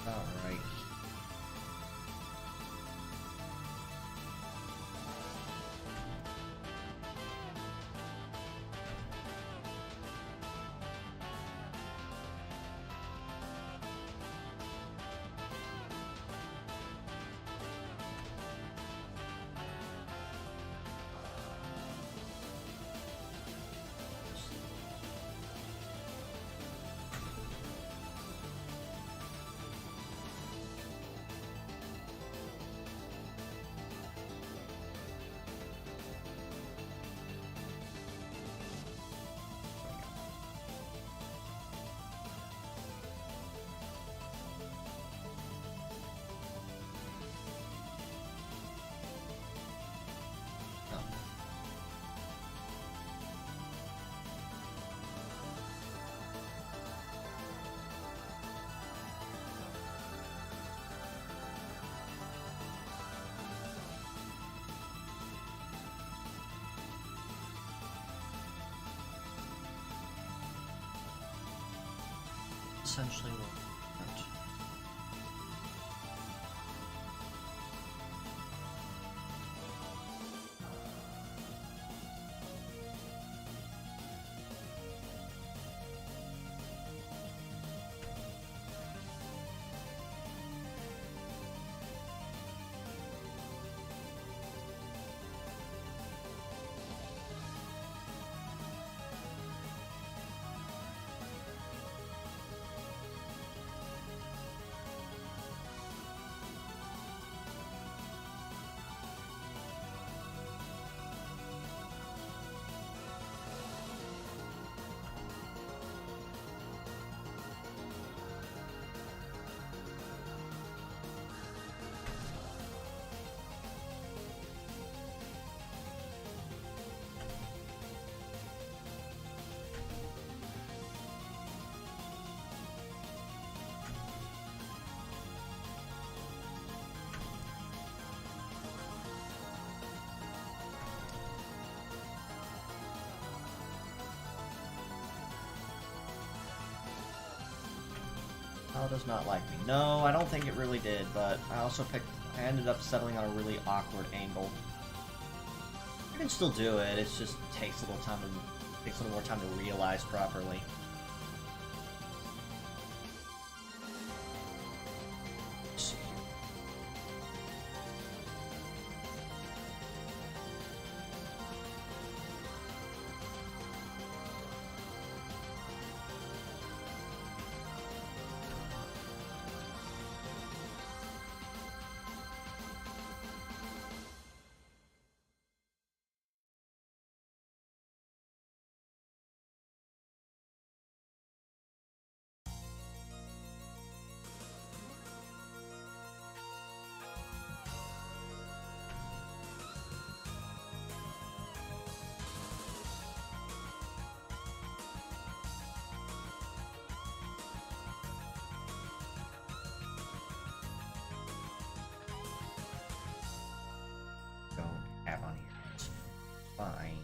All right. Essentially what we want. does not like me. No, I don't think it really did, but I ended up settling on a really awkward angle. I can still do it, it just takes a little more time to realize properly. Let's see here. Don't have on here. It's fine.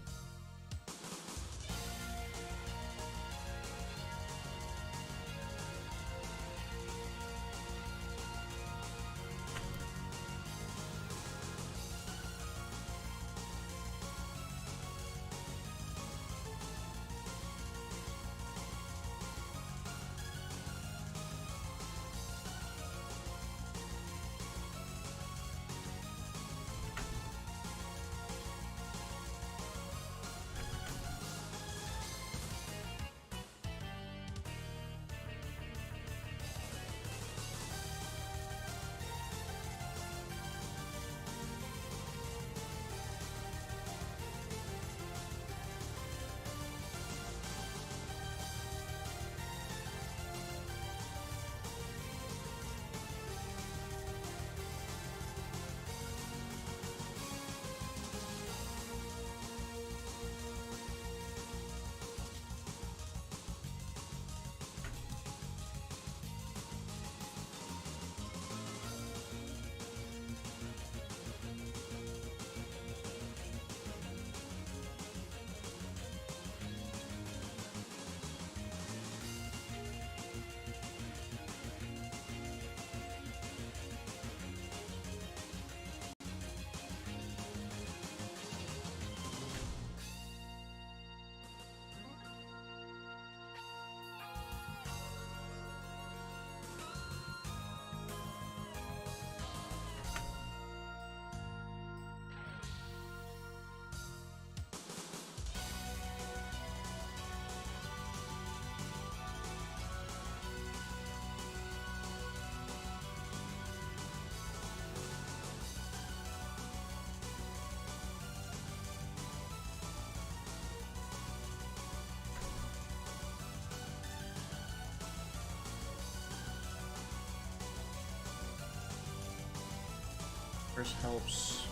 First helps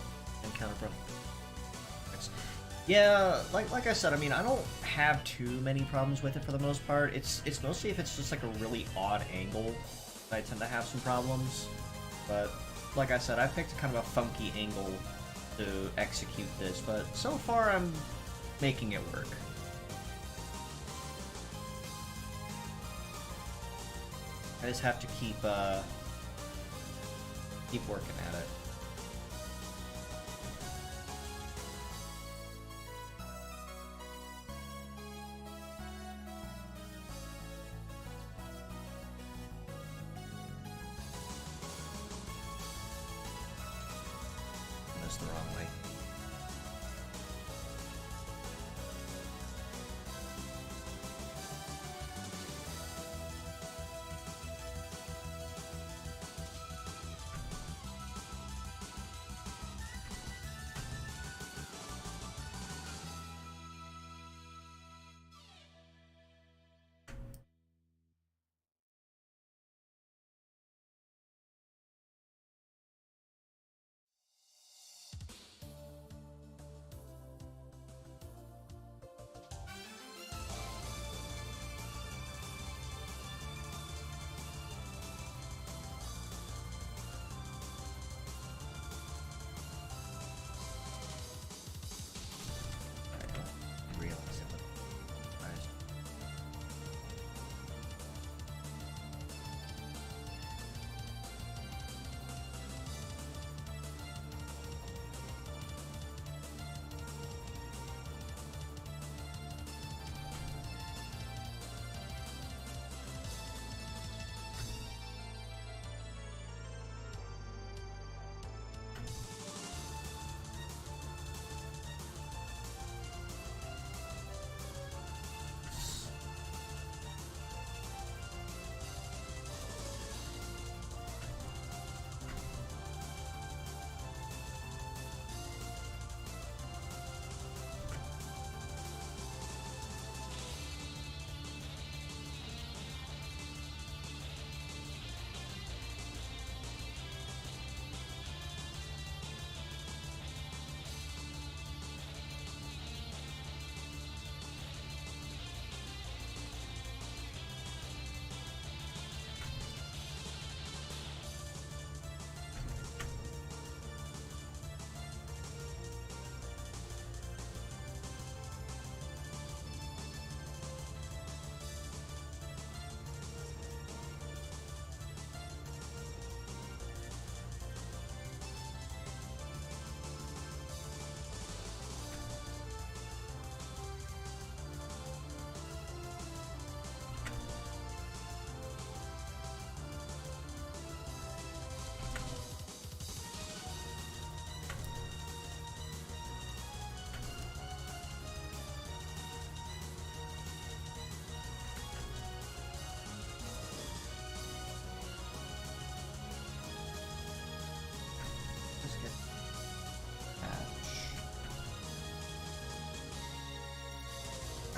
and counter. Yeah, like I said, I mean, I don't have too many problems with it for the most part. It's mostly if it's just like a really odd angle that I tend to have some problems. But like I said, I picked kind of a funky angle to execute this, but so far I'm making it work. I just have to keep working at it. That's the wrong way.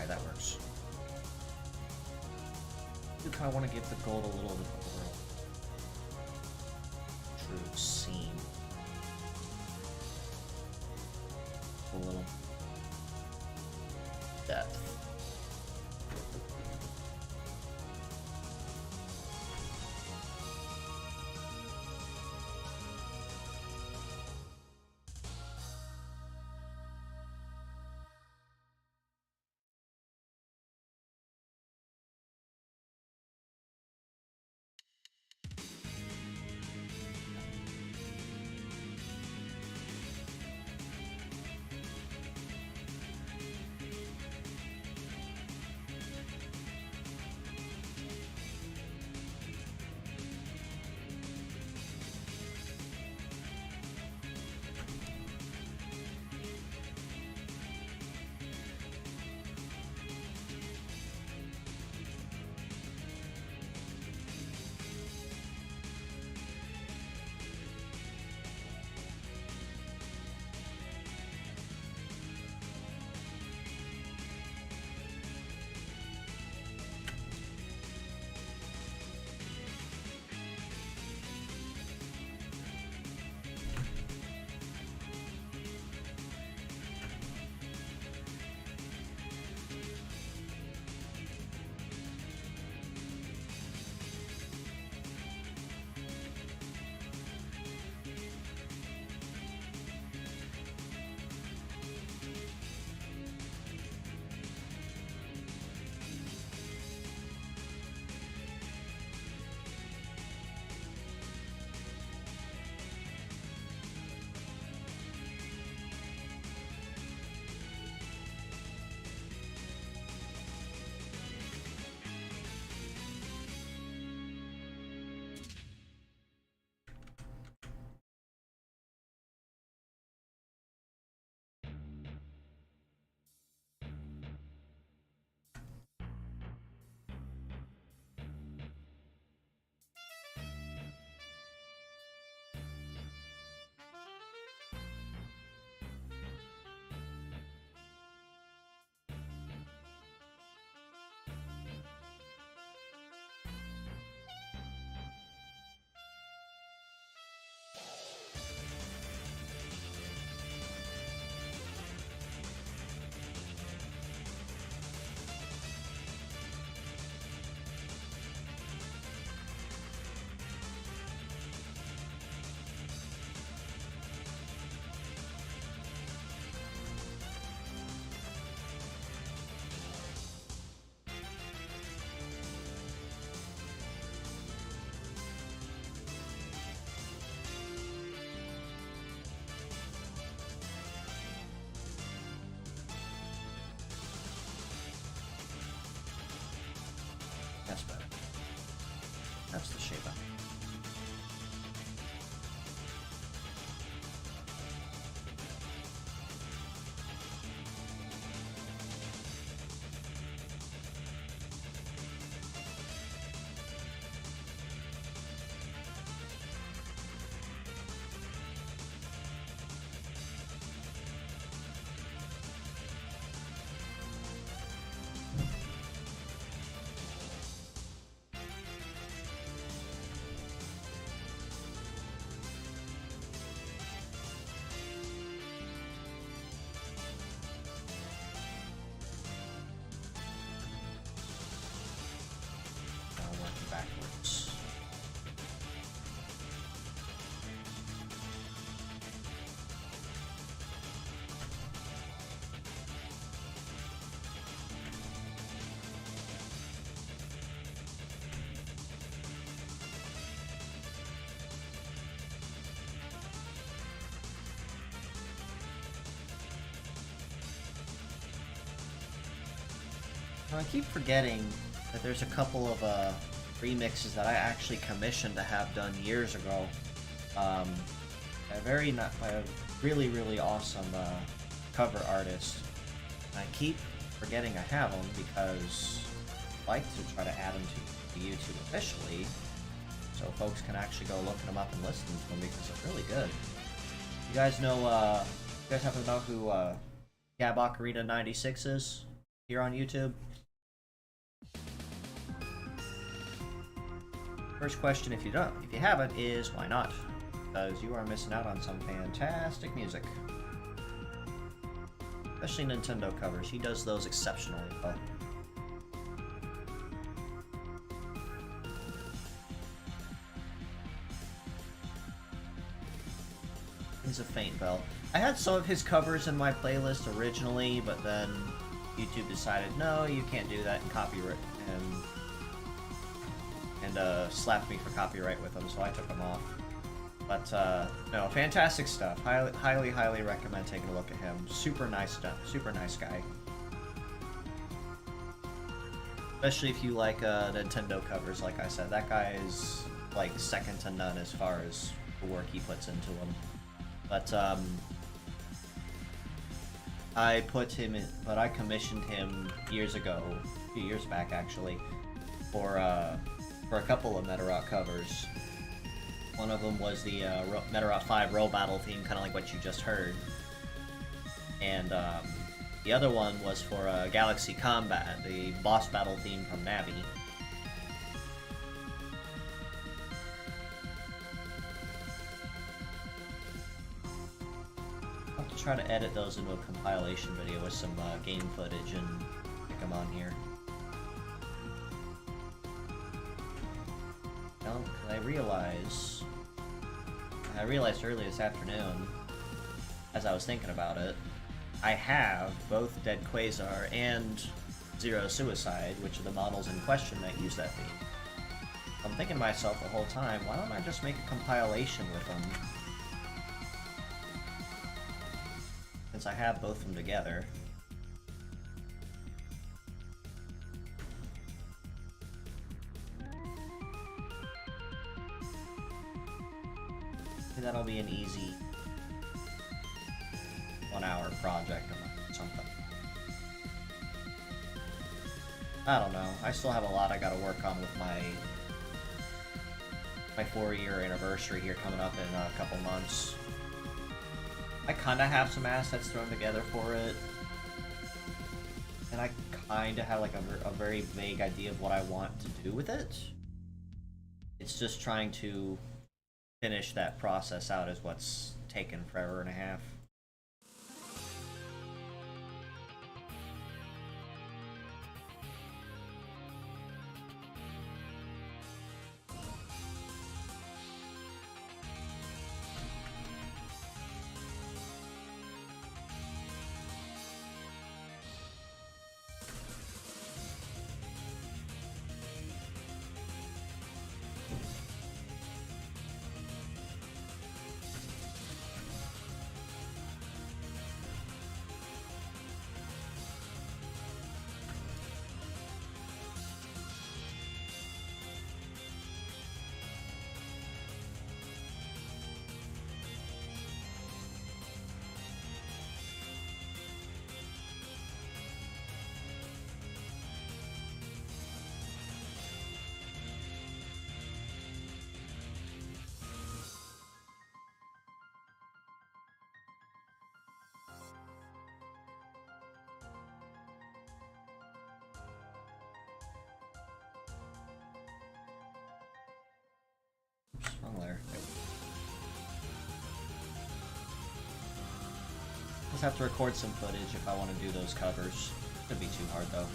Alright, that works. I do kind of want to give the gold a little bit more true seam. A little depth. That's better. That's the shape up. Backwards. Now, I keep forgetting that there's a couple of remixes that I actually commissioned to have done years ago. A really awesome cover artist. And I keep forgetting I have them because I like to try to add them to YouTube officially, so folks can actually go look them up and listen to them because they're really good. You guys know? You guys happen to know who Gab Ocarina 96 is? here on YouTube. First question, if you haven't, is why not? Because you are missing out on some fantastic music. Especially Nintendo covers. He does those exceptionally well. He's a faint bell. I had some of his covers in my playlist originally, but then YouTube decided, no, you can't do that and copyright and slapped me for copyright with them, so I took them off. But no, fantastic stuff. Highly recommend taking a look at him. Super nice stuff. Super nice guy. Especially if you like Nintendo covers, like I said. That guy is like second to none as far as the work he puts into them. But I commissioned him years ago, a few years back actually, for a couple of Metarock covers. One of them was the Metarock 5 Row Battle theme, kind of like what you just heard. And the other one was for Galaxy Combat, the boss battle theme from Navi. I'll have to try to edit those into a compilation video with some game footage and stick them on here. Well, I realized early this afternoon, as I was thinking about it, I have both Dead Quasar and Zero Suicide, which are the models in question that use that theme. I'm thinking to myself the whole time, why don't I just make a compilation with them? Since I have both of them together. That'll be an easy 1-hour project or something. I don't know. I still have a lot I gotta work on with my 4-year anniversary here coming up in a couple months. I kinda have some assets thrown together for it. And I kinda have like a very vague idea of what I want to do with it. It's just trying to finish that process out is what's taken forever and a half. Wrong layer. Just have to record some footage if I want to do those covers. Could be too hard though.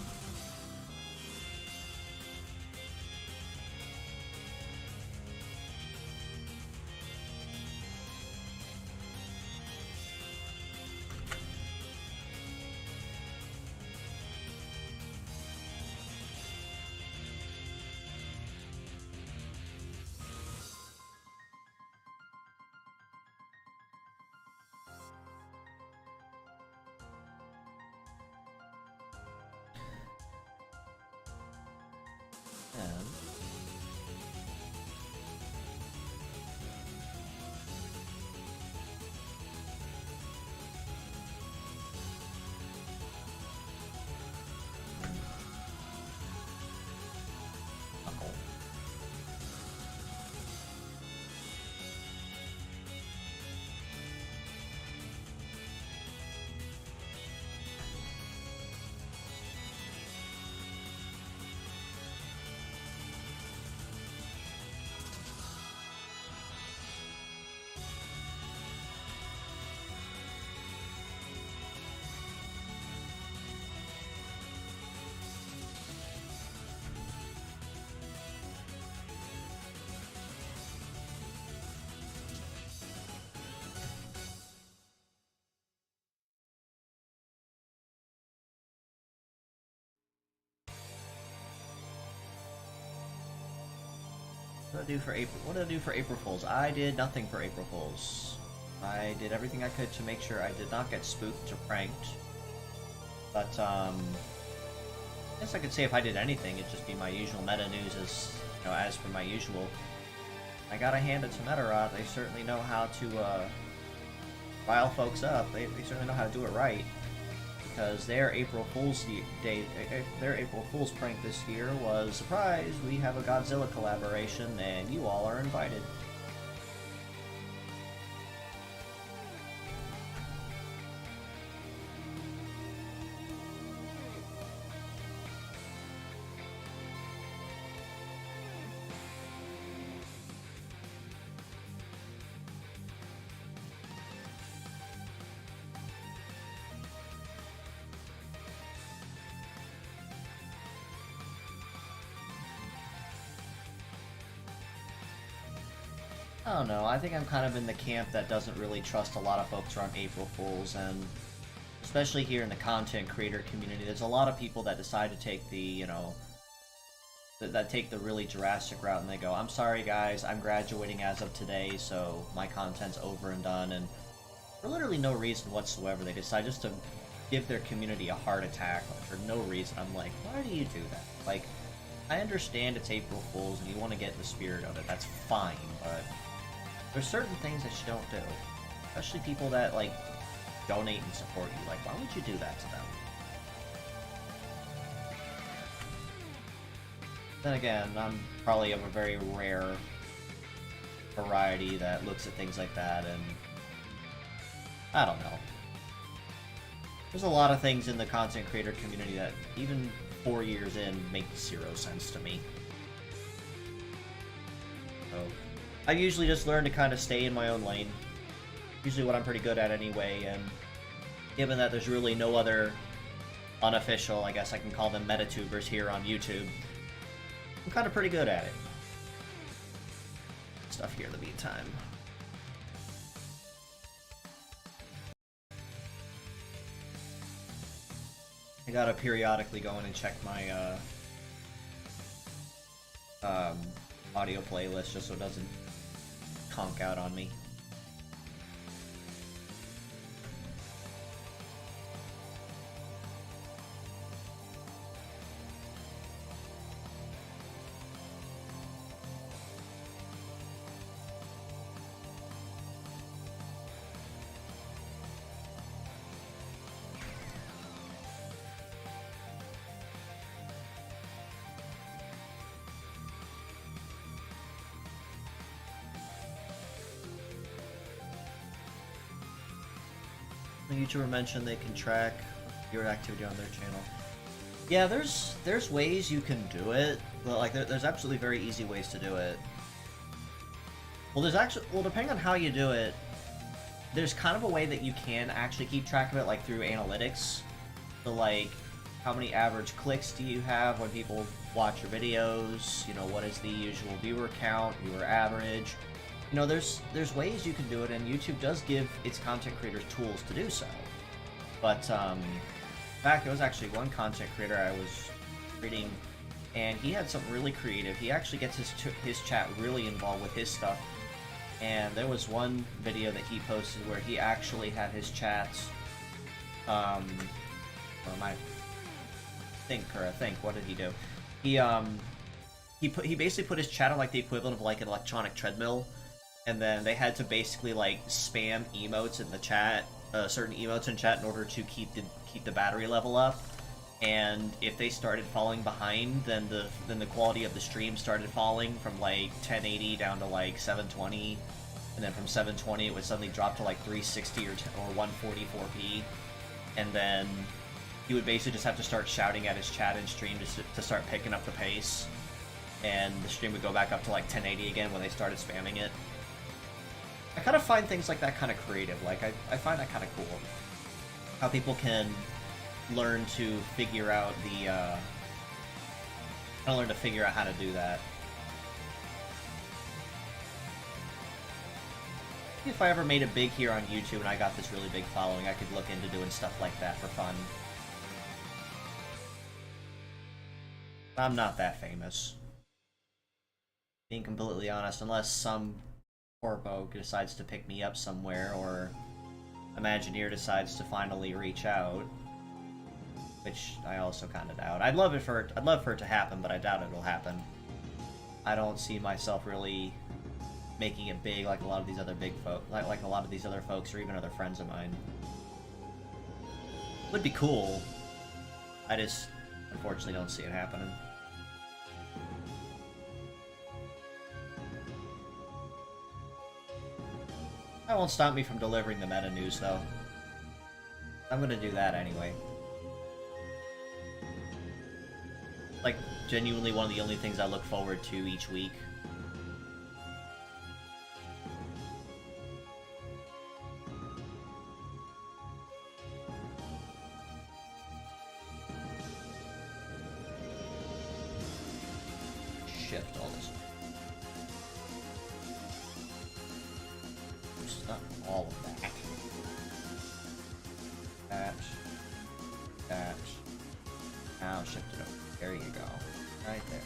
What did I do for April? What did I do for April Fools? I did nothing for April Fools. I did everything I could to make sure I did not get spooked or pranked. But, I guess I could say if I did anything, it'd just be my usual meta news as per my usual. I gotta hand it to Metarod. They certainly know how to, rile folks up. They certainly know how to do it right. Because their April Fool's Day, their April Fool's prank this year was, surprise, we have a Godzilla collaboration and you all are invited. I don't know, I think I'm kind of in the camp that doesn't really trust a lot of folks around April Fools, and especially here in the content creator community, there's a lot of people that decide to take the, you know, that take the really Jurassic route and they go, I'm sorry guys, I'm graduating as of today, so my content's over and done, and for literally no reason whatsoever, they decide just to give their community a heart attack for no reason. I'm like, why do you do that? Like, I understand it's April Fools and you want to get the spirit of it, that's fine, but there's certain things that you don't do. Especially people that, like, donate and support you. Like, why would you do that to them? Then again, I'm probably of a very rare variety that looks at things like that, and I don't know. There's a lot of things in the content creator community that, even 4 years in, make 0 sense to me. So I usually just learn to kind of stay in my own lane. Usually what I'm pretty good at anyway, and given that there's really no other unofficial, I guess I can call them metatubers here on YouTube, I'm kind of pretty good at it. Stuff here in the meantime. I gotta periodically go in and check my audio playlist just so it doesn't conk out on me. The YouTuber mentioned they can track your activity on their channel. Yeah, there's ways you can do it, but like there's absolutely very easy ways to do it. Well, depending on how you do it, there's kind of a way that you can actually keep track of it, like through analytics. So like, how many average clicks do you have when people watch your videos? You know, what is the usual viewer count, viewer average? You know, there's ways you can do it, and YouTube does give its content creators tools to do so. But, in fact, there was actually one content creator I was reading, and he had something really creative. He actually gets his chat really involved with his stuff. And there was one video that he posted where he actually had his chats, what did he do? He basically put his chat on like the equivalent of like an electronic treadmill, and then they had to basically like spam emotes in the chat, certain emotes in chat in order to keep the battery level up. And if they started falling behind, then the quality of the stream started falling from like 1080 down to like 720, and then from 720 it would suddenly drop to like 360 or 144p, and then he would basically just have to start shouting at his chat and stream to start picking up the pace, and the stream would go back up to like 1080 again when they started spamming it. I kind of find things like that kind of creative. Like, I find that kind of cool. How people can learn to figure out how to do that. If I ever made it big here on YouTube and I got this really big following, I could look into doing stuff like that for fun. I'm not that famous. Being completely honest, unless some Corpo decides to pick me up somewhere, or Imagineer decides to finally reach out, which I also kind of doubt. I'd love for it to happen, but I doubt it'll happen. I don't see myself really making it big like a lot of these other like a lot of these other folks, or even other friends of mine. Would be cool. I just unfortunately don't see it happening. That won't stop me from delivering the meta news, though. I'm gonna do that anyway. Like, genuinely one of the only things I look forward to each week. Shift all this. Just not all of that. That. Now shift it over. There you go. Right there.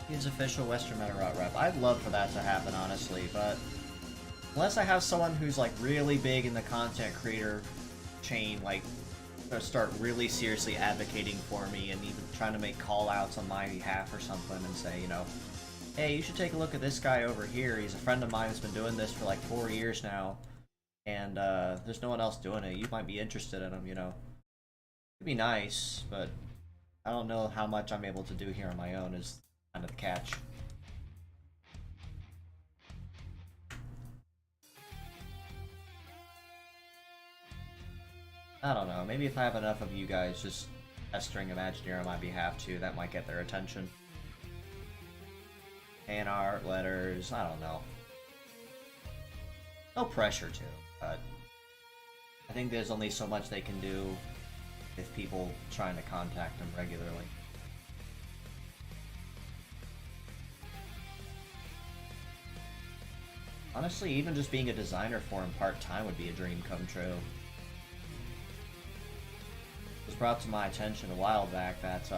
He's official Western Meta Route rep. I'd love for that to happen, honestly, but unless I have someone who's like really big in the content creator chain, like start really seriously advocating for me and even trying to make call-outs on my behalf or something and say, you know, hey, you should take a look at this guy over here. He's a friend of mine who's been doing this for like 4 years now, and there's no one else doing it. You might be interested in him, you know. It'd be nice, but I don't know how much I'm able to do here on my own is kind of the catch. I don't know, maybe if I have enough of you guys just pestering Imagineer on my behalf too, that might get their attention. Fan art, letters, I don't know. No pressure to, but I think there's only so much they can do with people trying to contact them regularly. Honestly, even just being a designer for him part-time would be a dream come true. It was brought to my attention a while back that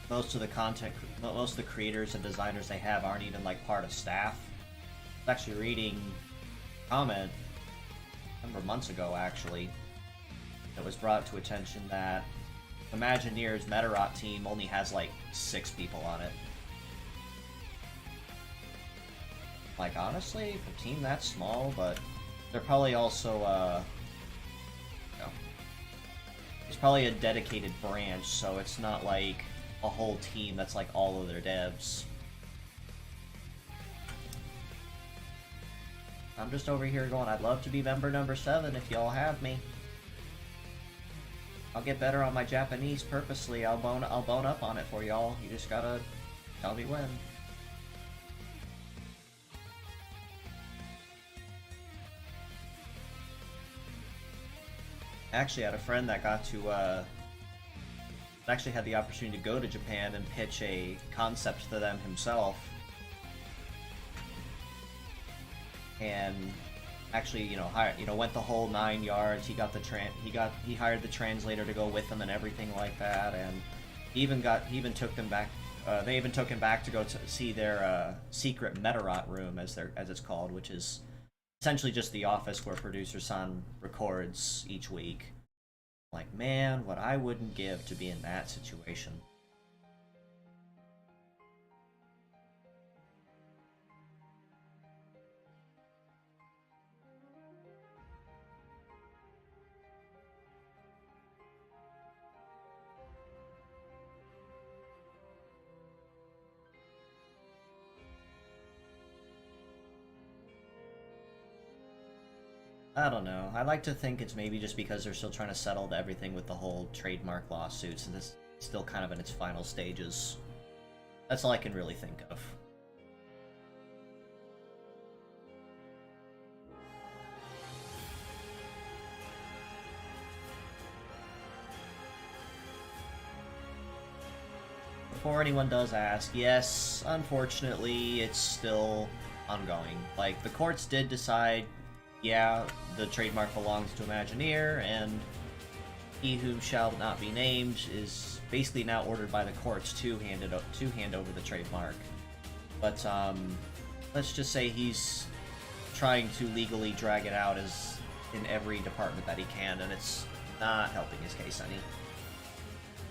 most of the creators and designers they have aren't even like part of staff. I was actually reading a comment a number of months ago actually that was brought to attention that Imagineer's Metarot team only has like 6 people on it. Like, honestly, for a team that small, but they're probably also, you know, it's probably a dedicated branch, so it's not like a whole team that's like all of their devs. I'm just over here going, I'd love to be member number 7 if y'all have me. I'll get better on my Japanese purposely. I'll bone up on it for y'all. You just gotta tell me when. Actually, I had a friend that got to actually had the opportunity to go to Japan and pitch a concept to them himself, and actually, went the whole 9 yards. He got he hired the translator to go with him and everything like that, and he even took them back. They even took him back to go to see their secret Metarot room, as it's called, which is essentially just the office where producer San records each week. Like, man, what I wouldn't give to be in that situation. I don't know. I like to think it's maybe just because they're still trying to settle everything with the whole trademark lawsuits, and this is still kind of in its final stages. That's all I can really think of. Before anyone does ask, yes, unfortunately, it's still ongoing. Like, the courts did decide, yeah, the trademark belongs to Imagineer, and he who shall not be named is basically now ordered by the courts to hand over the trademark. But let's just say he's trying to legally drag it out as in every department that he can, and it's not helping his case any.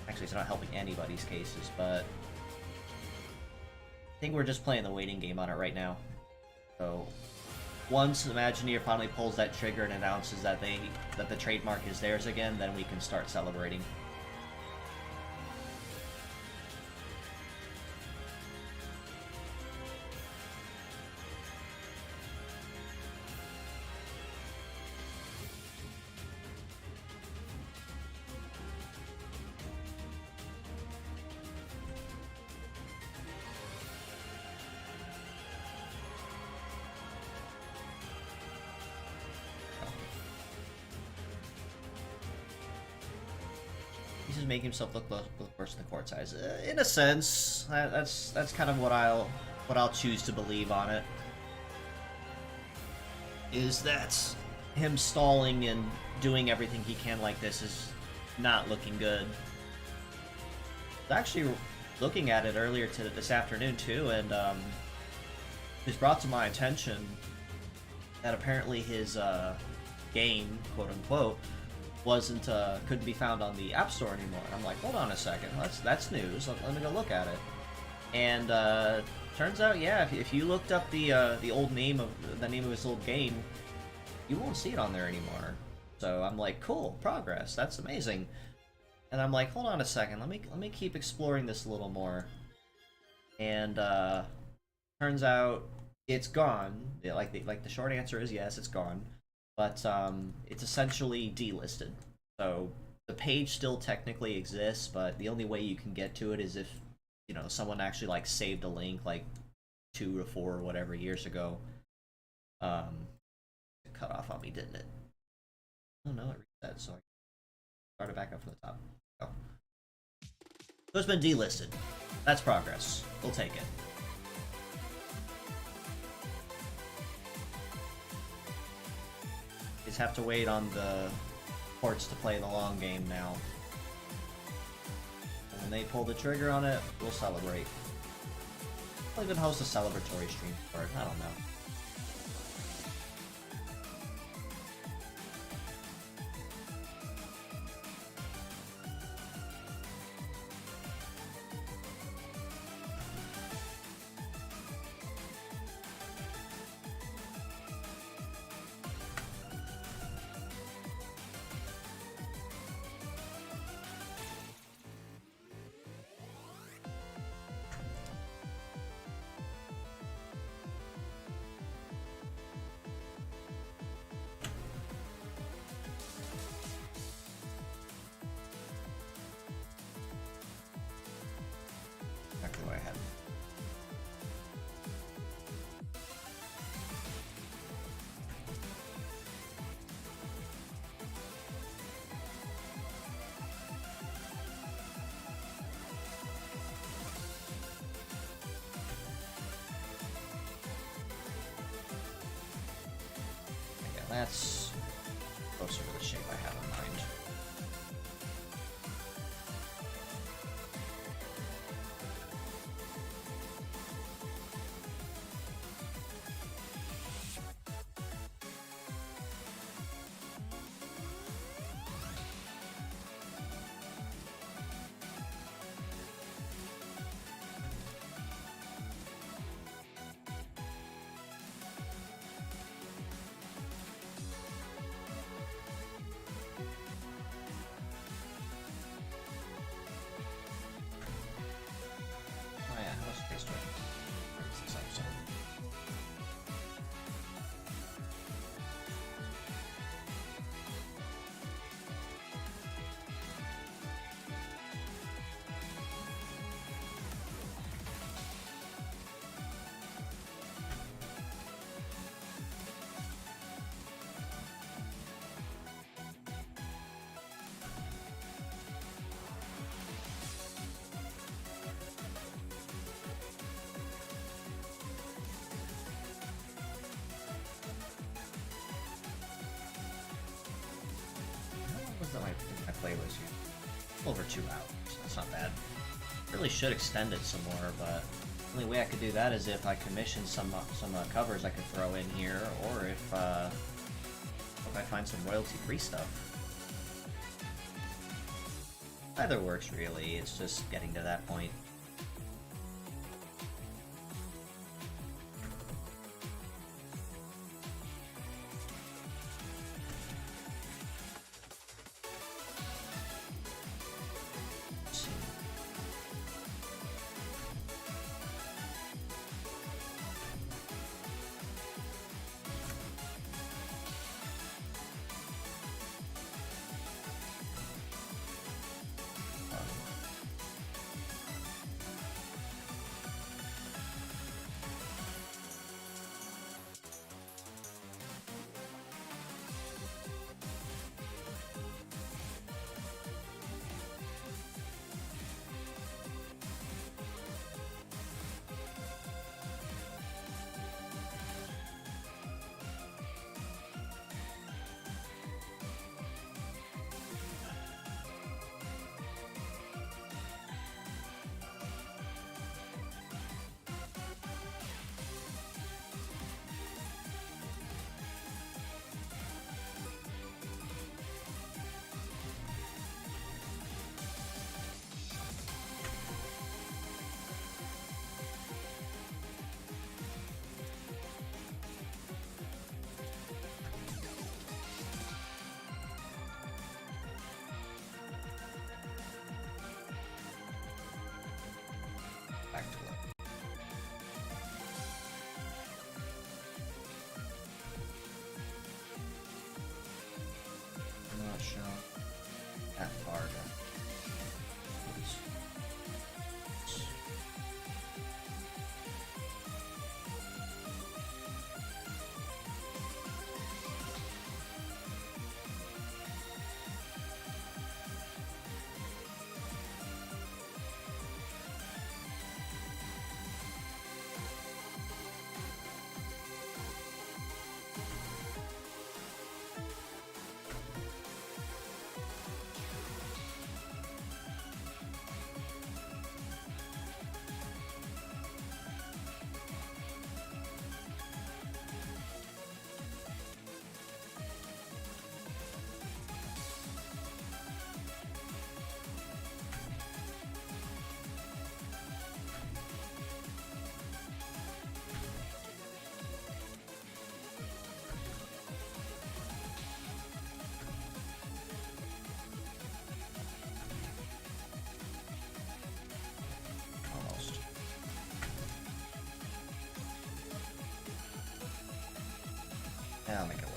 Actually, it's not helping anybody's cases, but I think we're just playing the waiting game on it right now. So once Imagineer finally pulls that trigger and announces that the trademark is theirs again, then we can start celebrating. Make himself look worse in the court's eyes. In a sense, that's kind of what I'll choose to believe on it. Is that him stalling and doing everything he can like this is not looking good. I was actually looking at it earlier this afternoon too, and it was brought to my attention that apparently his game, quote unquote, couldn't be found on the App Store anymore. And I'm like, hold on a second, that's news. Let me go look at it. And turns out, yeah, if you looked up the name of his old game, you won't see it on there anymore. So I'm like, cool, progress. That's amazing. And I'm like, hold on a second, let me keep exploring this a little more. And turns out it's gone. Yeah, like the short answer is yes, it's gone. But it's essentially delisted. So the page still technically exists, but the only way you can get to it is if, someone actually like saved a link like 2 to 4 or whatever years ago. It cut off on me, didn't it? Oh no, it reset, so I started back up from the top. Oh. So it's been delisted. That's progress. We'll take it. Just have to wait on the courts to play the long game now. And when they pull the trigger on it, we'll celebrate. I'll even host a celebratory stream for it. I don't know. That's closer to the shape I have in mind. My play was over 2 hours. That's not bad. Really should extend it some more, but the only way I could do that is if I commission some covers I could throw in here, or if I find some royalty-free stuff. Either works, really. It's just getting to that point. Back to work. I'm not sure that far to almost. Yeah, I'll make it work.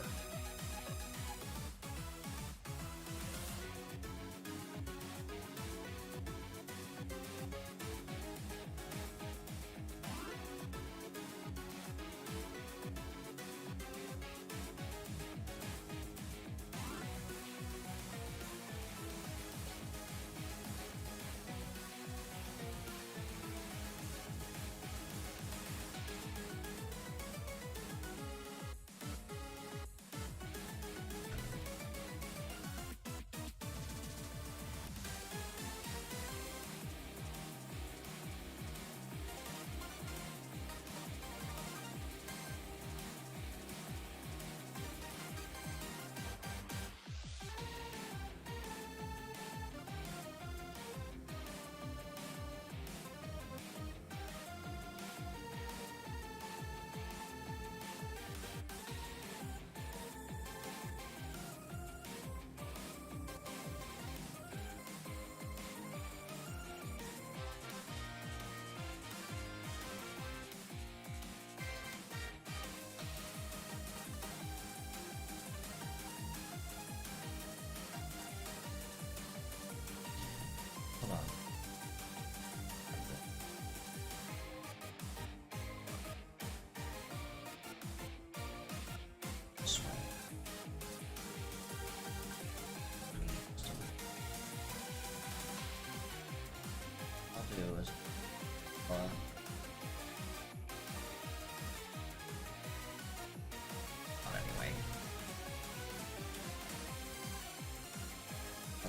But anyway.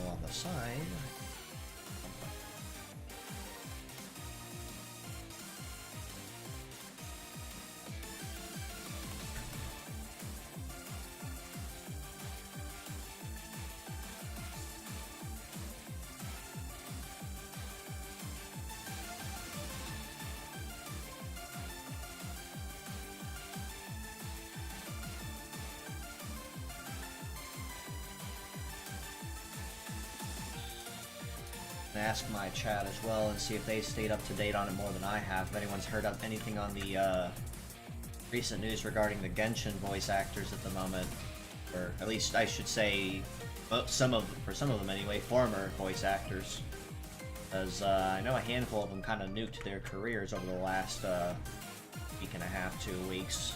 Along the side. Ask my chat as well and see if they stayed up to date on it more than I have. If anyone's heard of anything on the recent news regarding the Genshin voice actors at the moment, or at least I should say, for some of them anyway, former voice actors. As I know a handful of them kind of nuked their careers over the last week and a half, 2 weeks.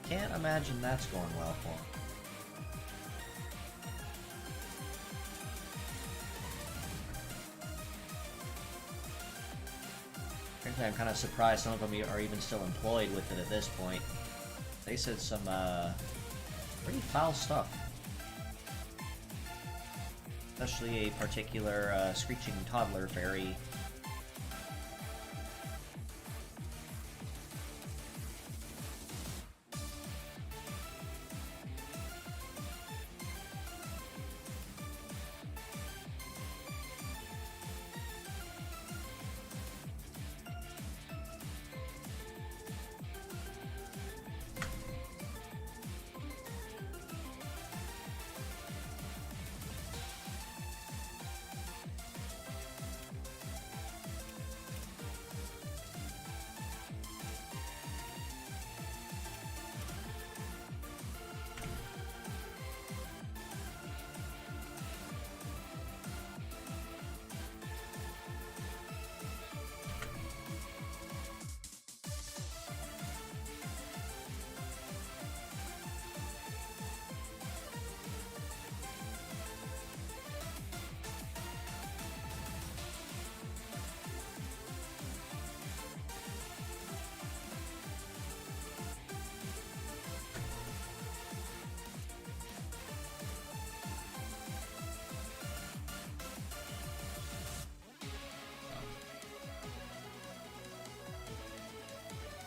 Can't imagine that's going well for them. Frankly, I'm kind of surprised some of them are even still employed with it at this point. They said some pretty foul stuff. Especially a particular screeching toddler fairy.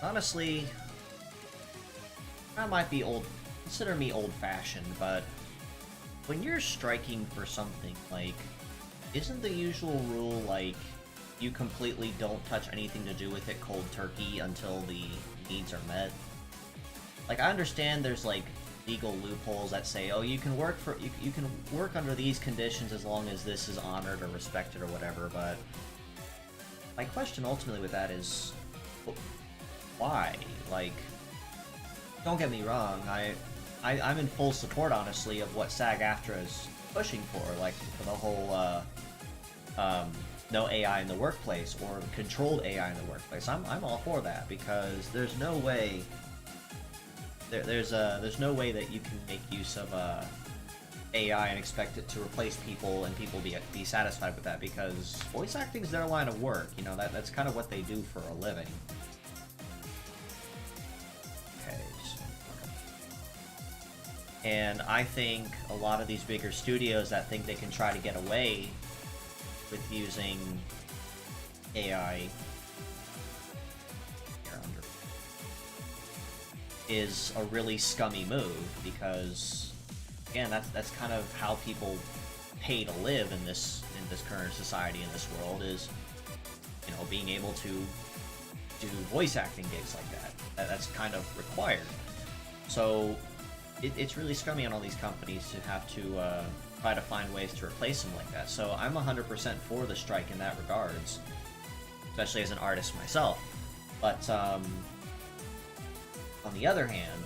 Honestly, I might be consider me old-fashioned, but when you're striking for something, like, isn't the usual rule, like, you completely don't touch anything to do with it cold turkey until the needs are met? Like, I understand there's, like, legal loopholes that say, oh, you can work you can work under these conditions as long as this is honored or respected or whatever, but my question ultimately with that is, why? Like, don't get me wrong, I'm in full support, honestly, of what SAG-AFTRA is pushing for, like, for the whole, no AI in the workplace, or controlled AI in the workplace. I'm all for that, because there's no way, there's no way that you can make use of, AI and expect it to replace people and people be satisfied with that, because voice acting is their line of work, you know, that's kind of what they do for a living. And I think a lot of these bigger studios that think they can try to get away with using AI is a really scummy move, because again, that's kind of how people pay to live in this current society, in this world, is, you know, being able to do voice acting gigs like that. That's kind of required. So it's really scummy on all these companies to have to try to find ways to replace them like that. So I'm 100% for the strike in that regards, especially as an artist myself. But on the other hand,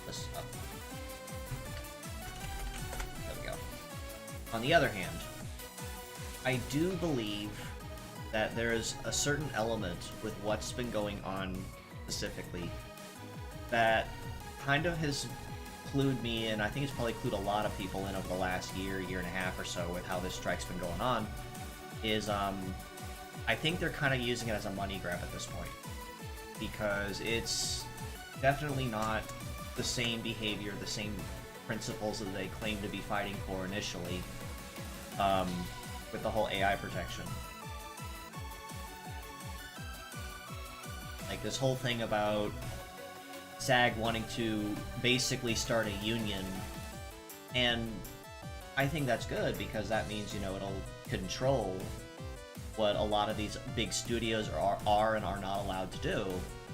there we go. On the other hand, I do believe that there is a certain element with what's been going on specifically that kind of has clued me in. I think it's probably clued a lot of people in over the last year and a half or so with how this strike's been going on, is I think they're kind of using it as a money grab at this point, because it's definitely not the same behavior, the same principles that they claim to be fighting for initially, with the whole AI protection. Like this whole thing about SAG wanting to basically start a union, and I think that's good because that means, you know, it'll control what a lot of these big studios are and are not allowed to do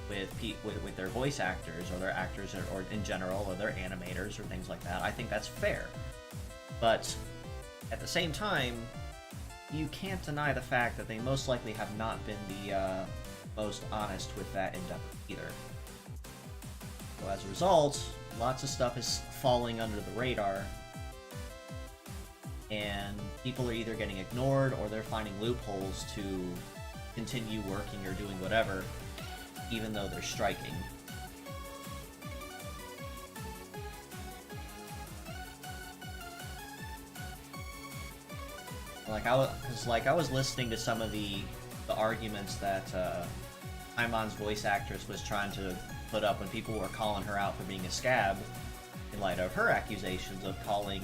with their voice actors or their actors or in general or their animators or things like that. I think that's fair. But at the same time, you can't deny the fact that they most likely have not been the most honest with that endeavor either. So as a result, lots of stuff is falling under the radar, and people are either getting ignored or they're finding loopholes to continue working or doing whatever, even though they're striking. Like I was listening to some of the arguments that Paimon's voice actress was trying to put up when people were calling her out for being a scab, in light of her accusations of calling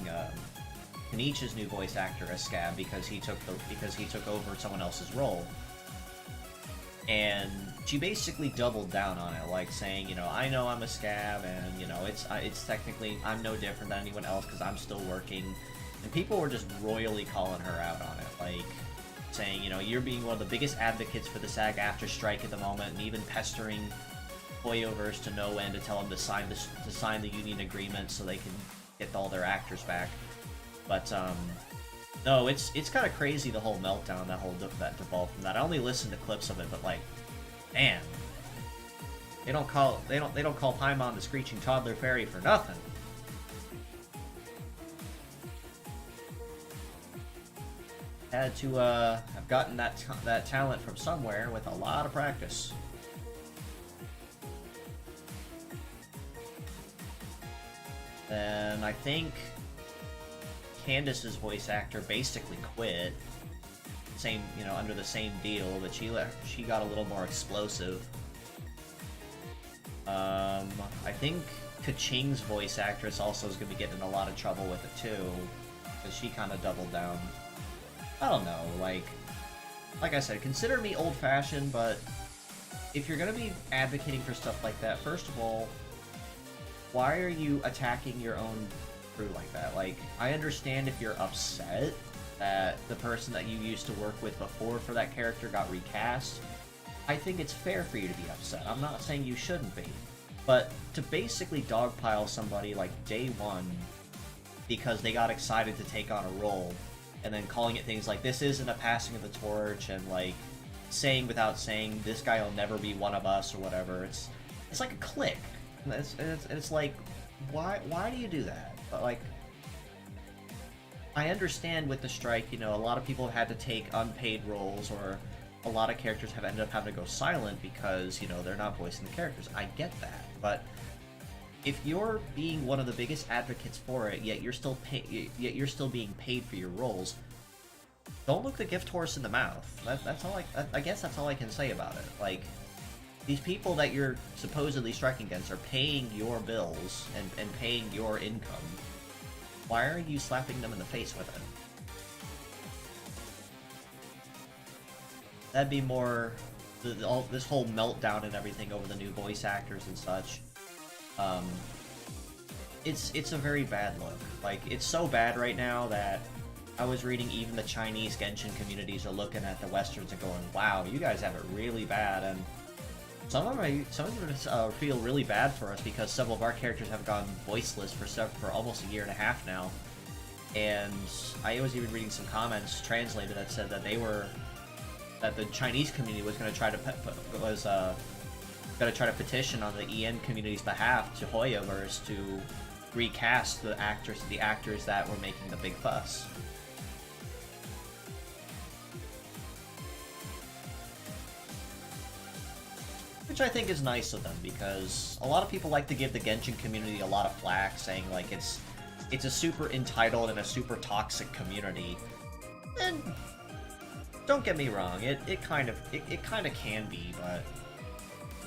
Kenichi's new voice actor a scab because he took over someone else's role. And she basically doubled down on it, like saying, you know I'm a scab, and you know it's technically I'm no different than anyone else because I'm still working. And people were just royally calling her out on it, like saying, you know, you're being one of the biggest advocates for the SAG-AFTRA strike at the moment, and even pestering Hoyoverse to no end to tell them to sign the union agreement so they can get all their actors back. But no, it's kind of crazy, the whole meltdown, that devolved from that. I only listened to clips of it, but like, man, they don't call Paimon the Screeching Toddler Fairy for nothing. Had to have gotten that talent from somewhere with a lot of practice. Then I think Candace's voice actor basically quit. Same, you know, under the same deal, but she got a little more explosive. I think Kaching's voice actress also is going to be getting in a lot of trouble with it too, because she kind of doubled down. I don't know, like I said, consider me old-fashioned, but if you're going to be advocating for stuff like that, first of all, why are you attacking your own crew like that? Like, I understand if you're upset that the person that you used to work with before for that character got recast. I think it's fair for you to be upset. I'm not saying you shouldn't be. But to basically dogpile somebody like day one because they got excited to take on a role, and then calling it things like, this isn't a passing of the torch, and like saying without saying, this guy will never be one of us or whatever. It's like a clique. It's like, why do you do that? But like, I understand with the strike, you know, a lot of people have had to take unpaid roles, or a lot of characters have ended up having to go silent because, you know, they're not voicing the characters. I get that, but if you're being one of the biggest advocates for it, yet you're still being paid for your roles, don't look the gift horse in the mouth. That's all I guess that's all I can say about it. Like, these people that you're supposedly striking against are paying your bills and paying your income. Why are you slapping them in the face with it? That'd be more this whole meltdown and everything over the new voice actors and such. It's a very bad look. Like, it's so bad right now that I was reading even the Chinese Genshin communities are looking at the Westerns and going, wow, you guys have it really bad. And some of them feel really bad for us because several of our characters have gone voiceless for almost a year and a half now. And I was even reading some comments translated that said that that the Chinese community was going to try to petition on the EN community's behalf to Hoyoverse to recast the actors that were making the big fuss. Which I think is nice of them, because a lot of people like to give the Genshin community a lot of flack, saying like it's a super entitled and a super toxic community. And don't get me wrong, it kind of can be, but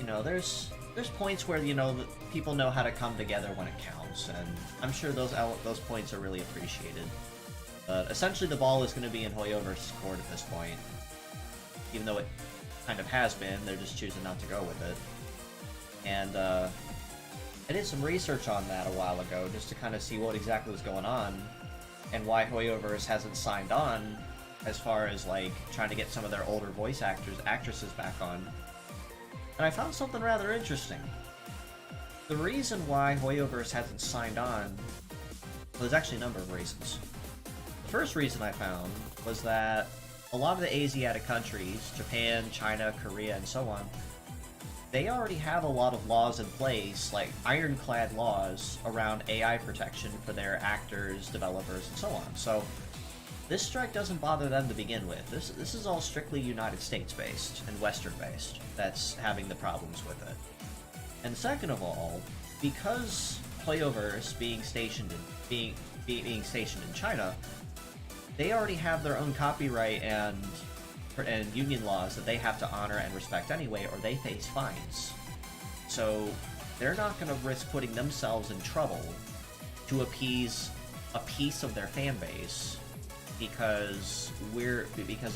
you know, there's points where, you know, people know how to come together when it counts, and I'm sure those points are really appreciated. But essentially, the ball is going to be in Hoyoverse's court at this point, even though it kind of has been. They're just choosing not to go with it. And I did some research on that a while ago, just to kind of see what exactly was going on, and why Hoyoverse hasn't signed on, as far as like trying to get some of their older voice actresses back on. And I found something rather interesting. The reason why Hoyoverse hasn't signed on, well, there's actually a number of reasons. The first reason I found was that a lot of the Asiatic countries, Japan, China, Korea, and so on, they already have a lot of laws in place, like ironclad laws around AI protection for their actors, developers, and so on. So this strike doesn't bother them to begin with. This is all strictly United States based and Western based that's having the problems with it. And second of all, because Hoyoverse being stationed in China, they already have their own copyright and union laws that they have to honor and respect anyway, or they face fines. So they're not going to risk putting themselves in trouble to appease a piece of their fan base because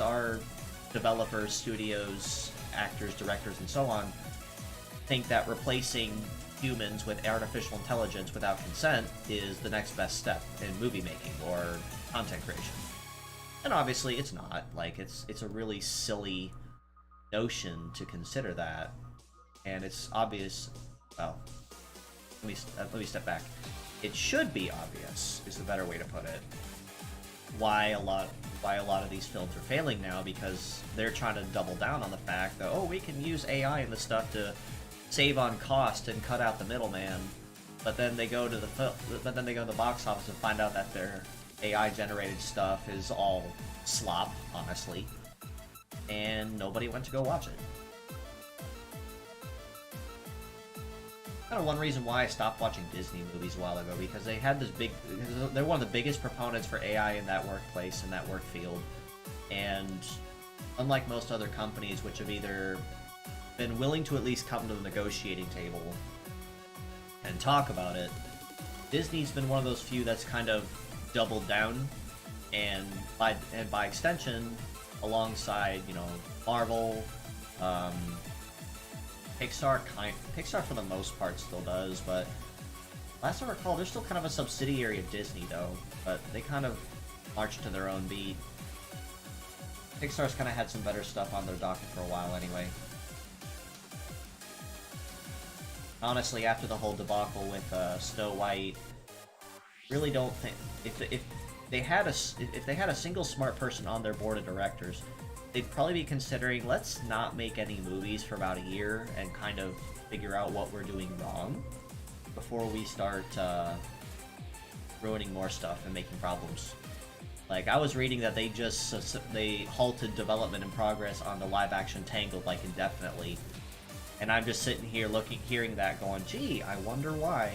our developers, studios, actors, directors, and so on think that replacing humans with artificial intelligence without consent is the next best step in movie making or content creation. And obviously it's not. Like, it's a really silly notion to consider that. And it's obvious, well, let me step back. It should be obvious, is the better way to put it, why a lot of these films are failing now, because they're trying to double down on the fact that, oh, we can use AI and this stuff to save on cost and cut out the middleman. But then they go to the box office and find out that their AI generated stuff is all slop, honestly, and nobody went to go watch it. Kind of one reason why I stopped watching Disney movies a while ago, because they had this they're one of the biggest proponents for AI in that workplace, in that work field, and unlike most other companies which have either been willing to at least come to the negotiating table and talk about it, Disney's been one of those few that's kind of doubled down, and by extension, alongside, you know, Marvel, Pixar for the most part still does, but last I recall, they're still kind of a subsidiary of Disney, though, but they kind of march to their own beat. Pixar's kind of had some better stuff on their docket for a while anyway. Honestly, after the whole debacle with Snow White, really don't think if they had a single smart person on their board of directors, they'd probably be considering, let's not make any movies for about a year and kind of figure out what we're doing wrong before we start ruining more stuff and making problems. Like, I was reading that they halted development and progress on the live-action Tangled, like, indefinitely, and I'm just sitting here hearing that going, gee, I wonder why.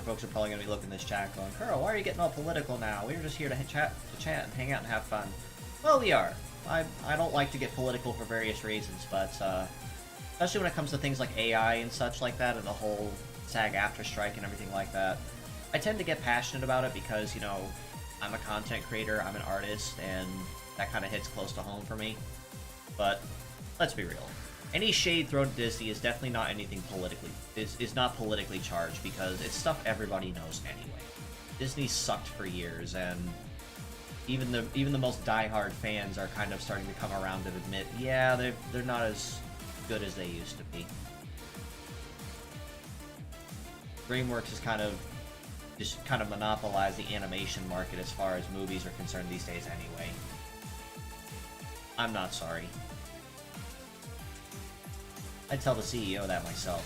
Folks are probably going to be looking at this chat going, Kuura, why are you getting all political now? We were just here to chat and hang out and have fun. Well, we are. I don't like to get political for various reasons, but especially when it comes to things like AI and such like that, and the whole SAG-AFTRA strike and everything like that, I tend to get passionate about it because, you know, I'm a content creator, I'm an artist, and that kind of hits close to home for me. But let's be real. Any shade thrown at Disney is definitely not anything is not politically charged, because it's stuff everybody knows anyway. Disney sucked for years, and even the most diehard fans are kind of starting to come around and admit, yeah, they're not as good as they used to be. DreamWorks is kind of monopolized the animation market as far as movies are concerned these days anyway. I'm not sorry. I'd tell the CEO that myself.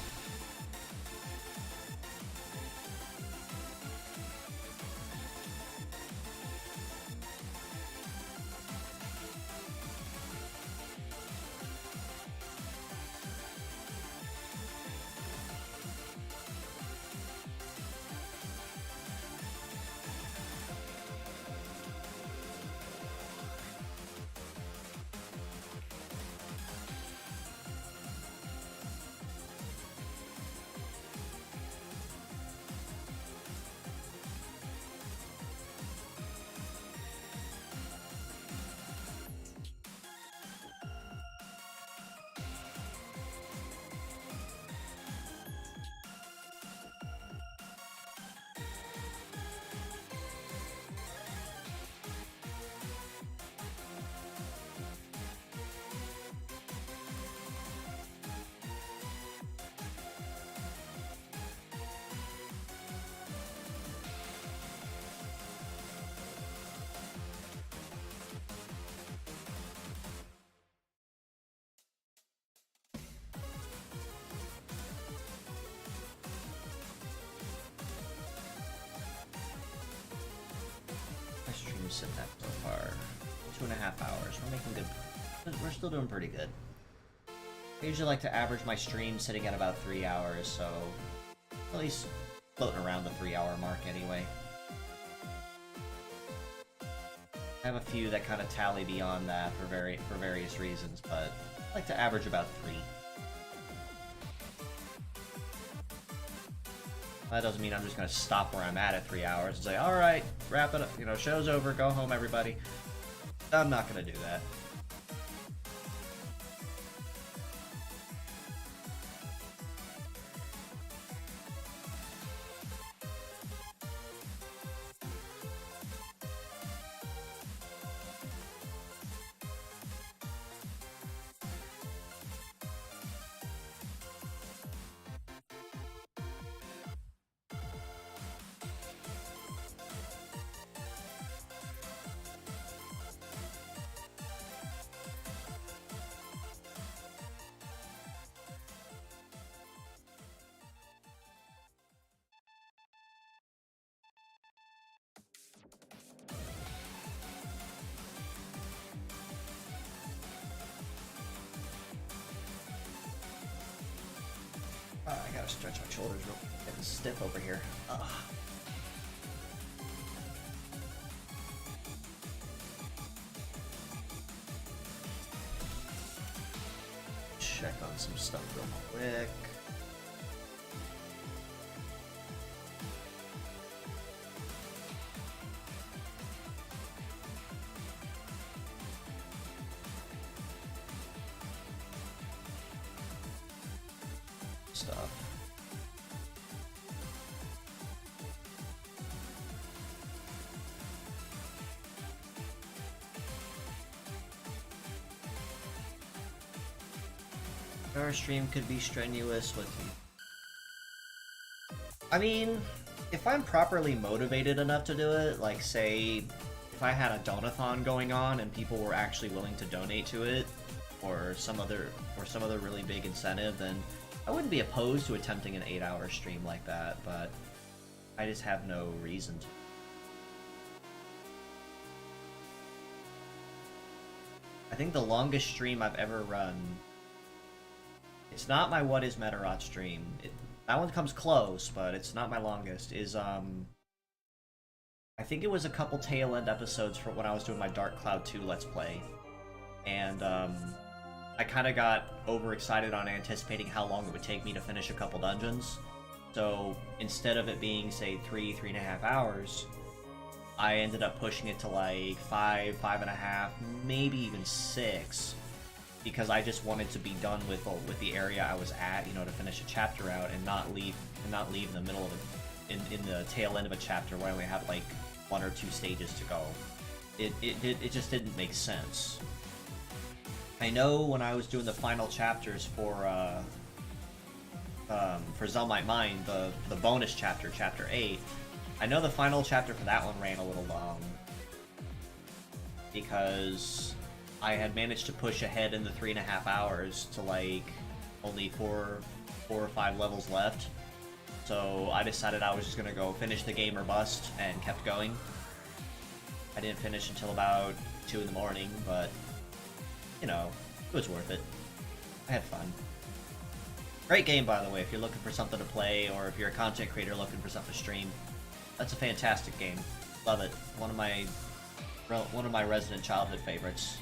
sitting at so far? 2.5 hours. We're making good. We're still doing pretty good. I usually like to average my stream sitting at about 3 hours, so at least floating around the 3-hour mark anyway. I have a few that kind of tally beyond that for various reasons, but I like to average about 3. That doesn't mean I'm just going to stop where I'm at 3 hours and say, alright, wrap it up, you know, show's over, go home everybody. I'm not going to do that. I gotta stretch my shoulders real quick. I'm getting stiff over here. Ugh. Check on some stuff real quick. Stuff. Our stream could be strenuous with you. I mean, if I'm properly motivated enough to do it, like say, if I had a donathon going on and people were actually willing to donate to it, or some other really big incentive, then I wouldn't be opposed to attempting an 8-hour stream like that, but I just have no reason to. I think the longest stream I've ever run, it's not my What is Medarot stream. That one comes close, but it's not my longest, is, I think it was a couple tail end episodes for when I was doing my Dark Cloud 2 Let's Play. And, I kind of got overexcited on anticipating how long it would take me to finish a couple dungeons. So instead of it being, say, 3.5 hours, I ended up pushing it to like 5.5, maybe even 6, because I just wanted to be done with the area I was at, you know, to finish a chapter out and not leave in the middle of it, in the tail end of a chapter where I only have like 1 or 2 stages to go. It just didn't make sense. I know when I was doing the final chapters for Zelmite Mine, the bonus chapter, Chapter 8, I know the final chapter for that one ran a little long, because I had managed to push ahead in the 3.5 hours to like only 4 or 5 levels left, so I decided I was just gonna go finish the game or bust, and kept going. I didn't finish until about 2 in the morning, but you know, it was worth it. I had fun. Great game, by the way, if you're looking for something to play, or if you're a content creator looking for something to stream. That's a fantastic game. Love it. One of my resident childhood favorites.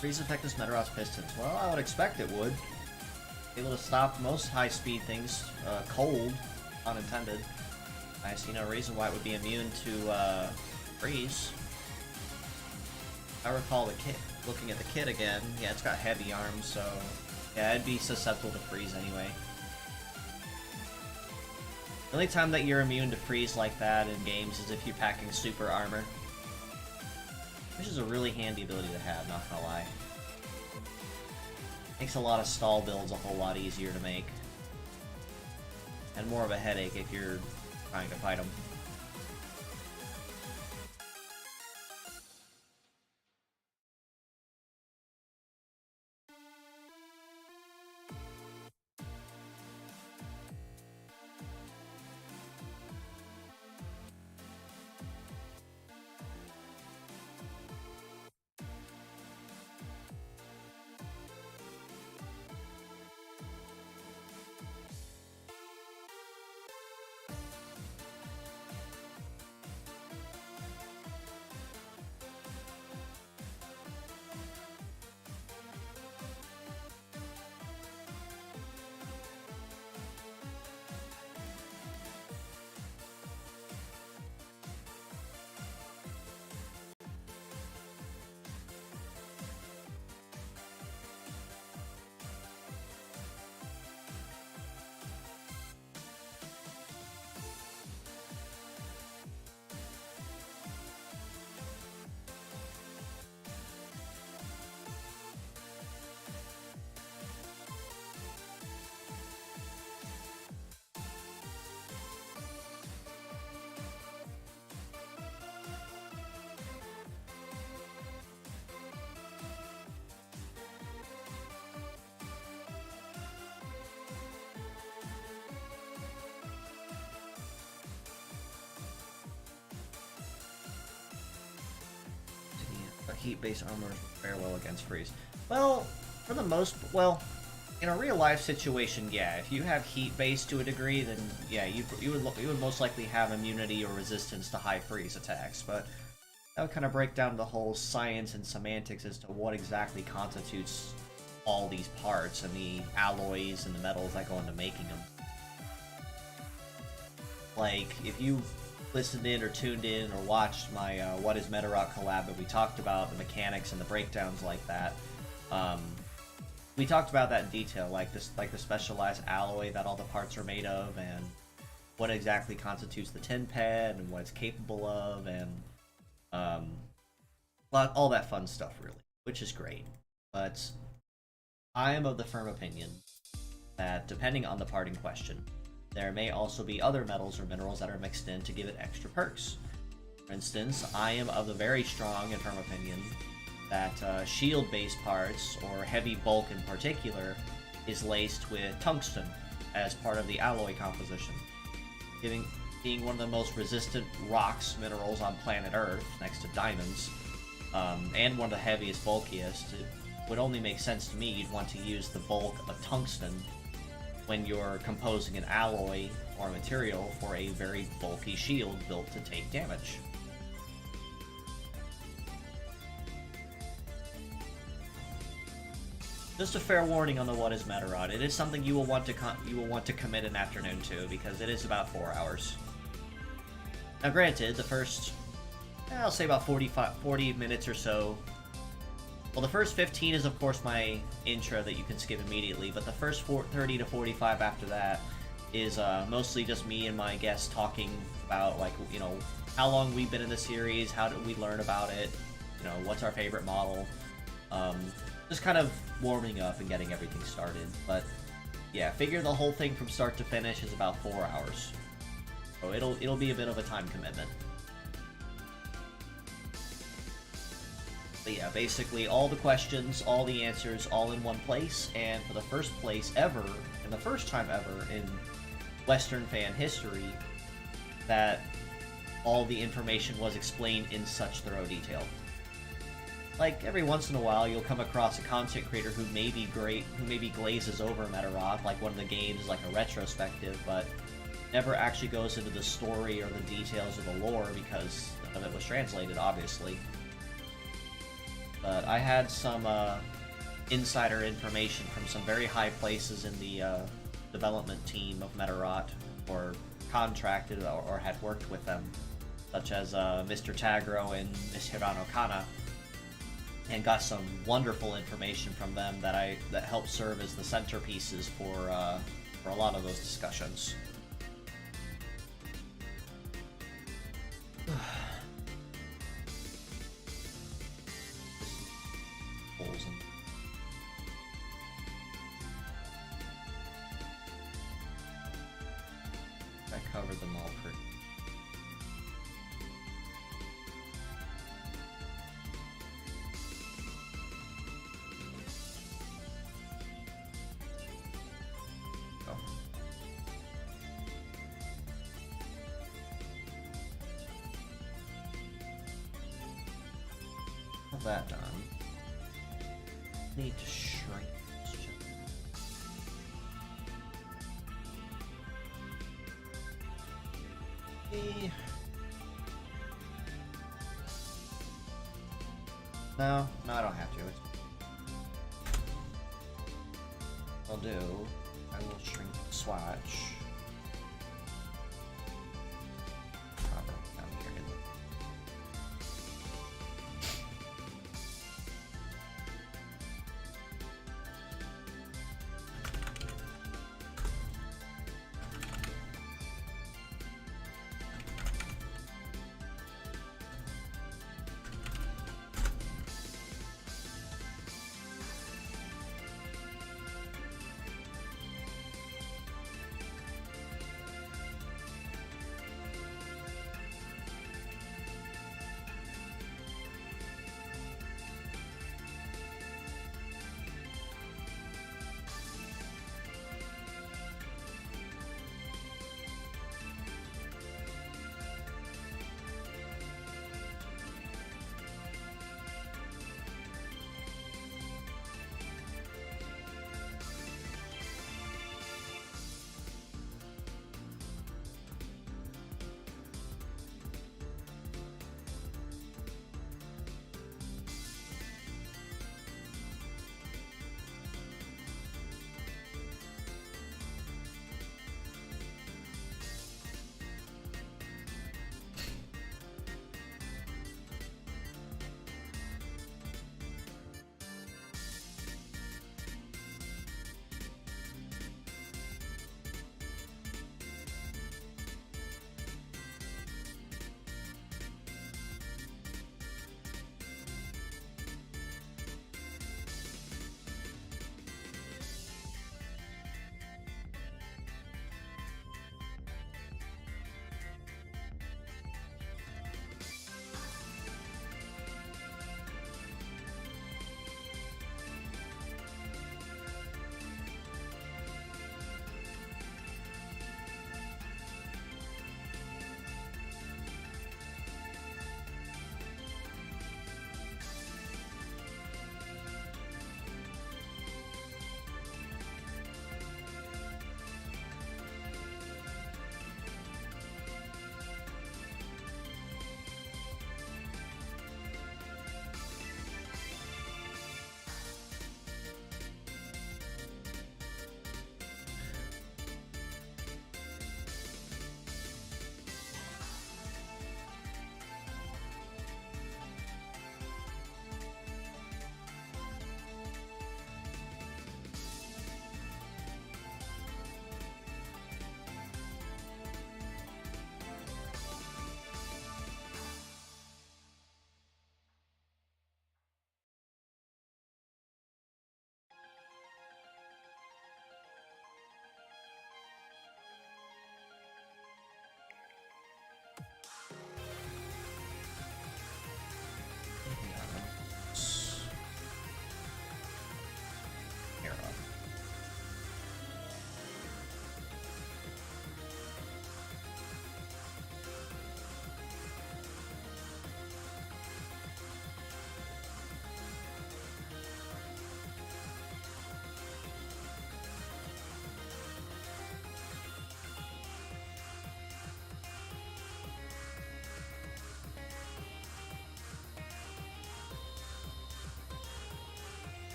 Freeze affect this Metarod's pistons. Well, I would expect it would. Able to stop most high-speed things cold, unintended. I see no reason why it would be immune to freeze. I recall the kit. Looking at the kit again, yeah, it's got heavy arms, so yeah, it'd be susceptible to freeze anyway. The only time that you're immune to freeze like that in games is if you're packing super armor. Which is a really handy ability to have, not gonna lie. Makes a lot of stall builds a whole lot easier to make. And more of a headache if you're trying to fight them. Heat-based armor fare well against freeze. Well, for the most, well, in a real-life situation, yeah. If you have heat-based to a degree, then yeah, you would most likely have immunity or resistance to high freeze attacks. But that would kind of break down the whole science and semantics as to what exactly constitutes all these parts and the alloys and the metals that go into making them. Like, if you listened in or tuned in or watched my What is Metarock collab, and we talked about the mechanics and the breakdowns like that. We talked about that in detail, like the specialized alloy that all the parts are made of, and what exactly constitutes the tin pad and what it's capable of, and all that fun stuff, really, which is great. But I am of the firm opinion that depending on the part in question, there may also be other metals or minerals that are mixed in to give it extra perks. For instance, I am of the very strong and firm opinion that shield-based parts, or heavy bulk in particular, is laced with tungsten as part of the alloy composition. Being one of the most resistant rocks minerals on planet Earth, next to diamonds, and one of the heaviest, bulkiest, it would only make sense to me you'd want to use the bulk of tungsten when you're composing an alloy or material for a very bulky shield built to take damage. Just a fair warning on the What is Metarod. It is something you will want to commit an afternoon to, because it is about 4 hours. Now granted, the first, I'll say about 40 minutes or so. Well, the first 15 is, of course, my intro that you can skip immediately, but the first 30 to 45 after that is mostly just me and my guests talking about, like, you know, how long we've been in the series, how did we learn about it, you know, what's our favorite model, just kind of warming up and getting everything started. But yeah, figure the whole thing from start to finish is about 4 hours, so it'll be a bit of a time commitment. But yeah, basically all the questions, all the answers, all in one place, and for the first place ever, and the first time ever in Western fan history, that all the information was explained in such thorough detail. Like, every once in a while you'll come across a content creator who may be great, who maybe glazes over Metarod, like one of the games is like a retrospective, but never actually goes into the story or the details of the lore because none of it was translated, obviously. But I had some insider information from some very high places in the development team of Medarot, or contracted or had worked with them, such as Mr. Tagro and Miss Hirano Kana, and got some wonderful information from them that helped serve as the centerpieces for a lot of those discussions. I covered them all pretty. Oh. All that done. Need to shrink this just. No, I don't have to. I'll do. I will shrink the swatch. Proper down here.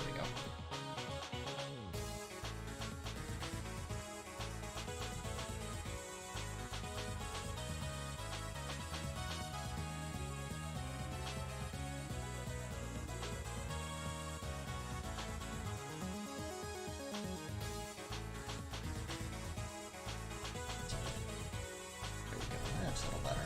There we go. There we go. That's a little better.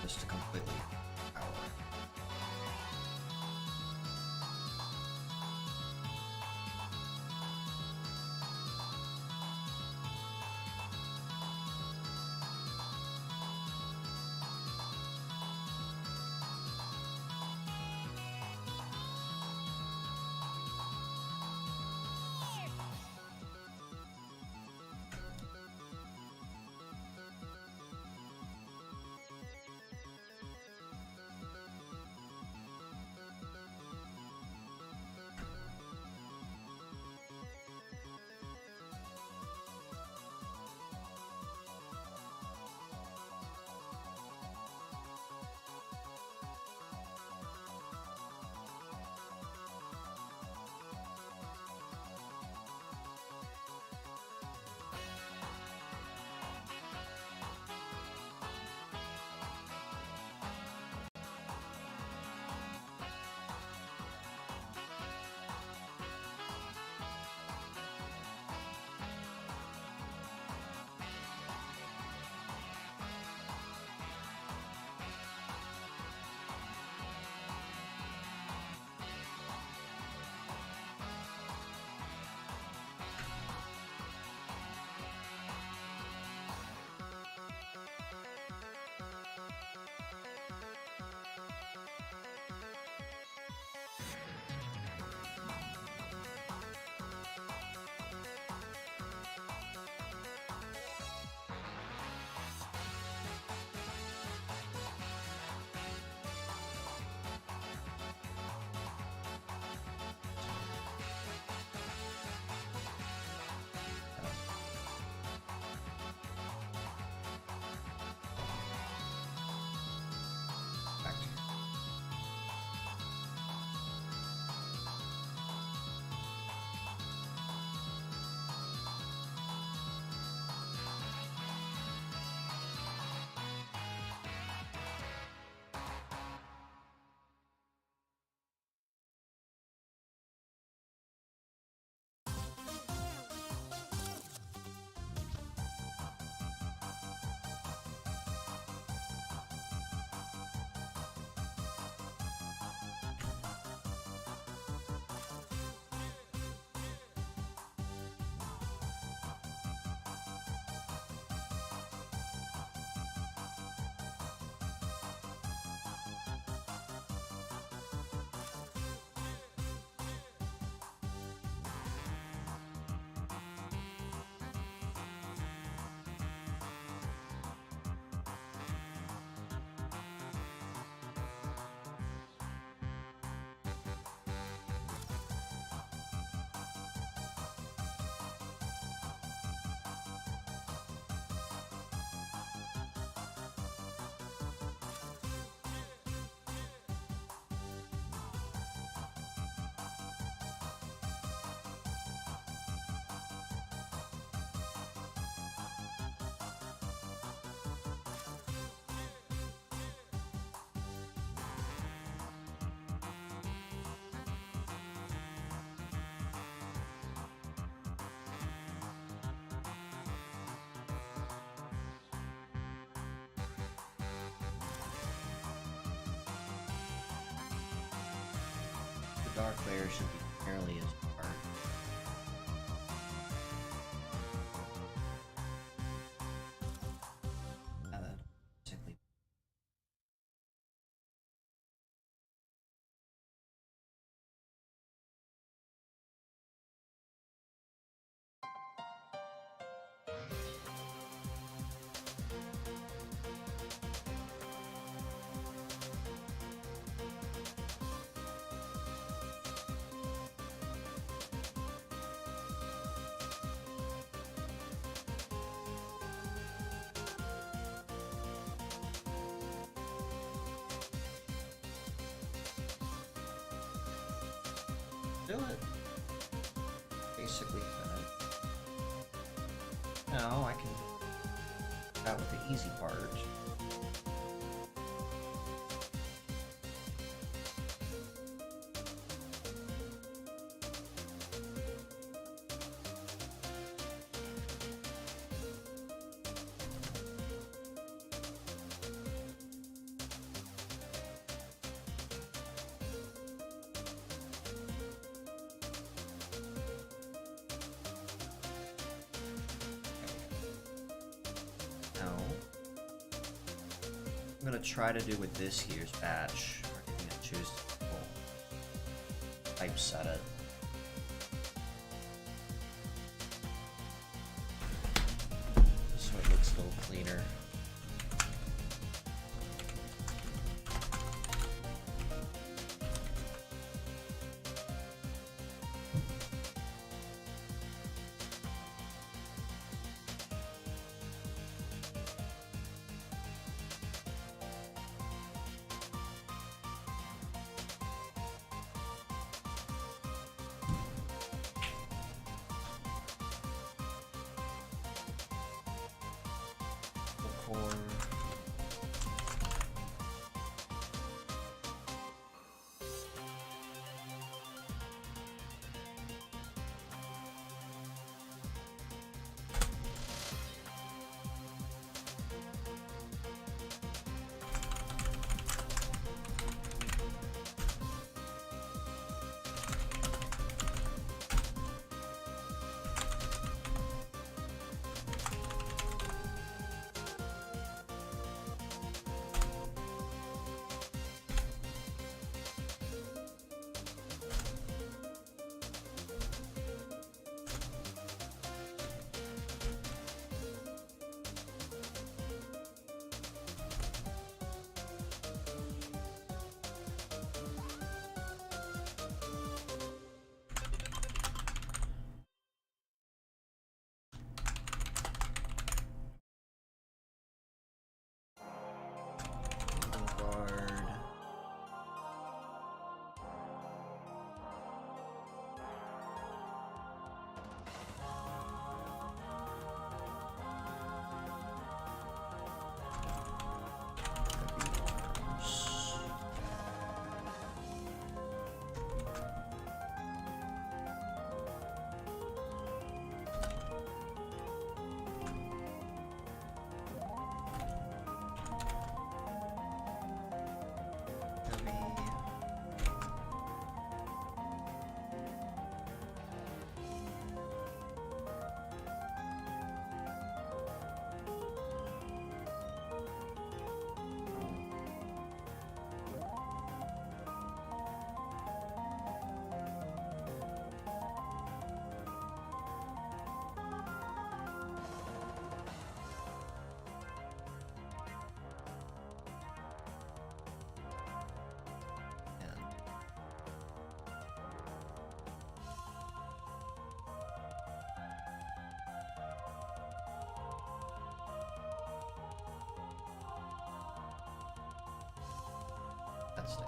Just completely power. dark layer should be fairly as dark. Basically. Do it. Basically finished. Now I can start with the easy part. I'm gonna try to do with this year's batch. I'm gonna choose to typeset it. So it looks a little cleaner. That's it.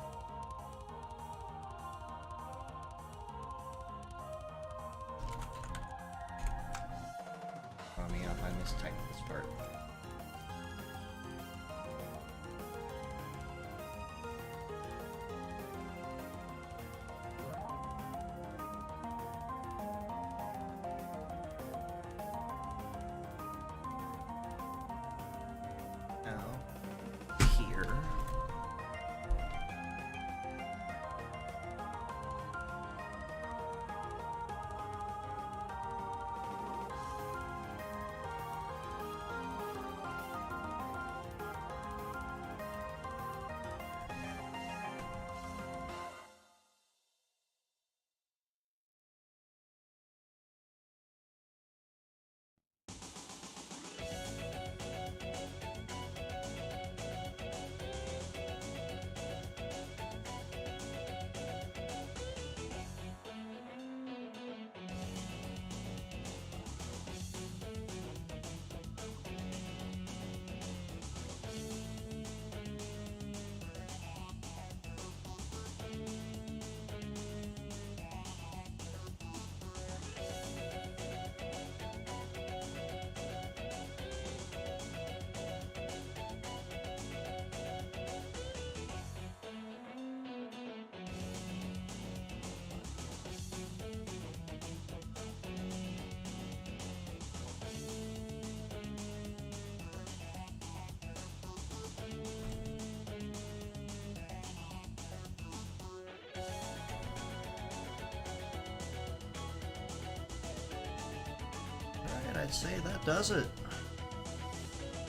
Oh, me up, I mistyped this part. Now, here. I'd say that does it.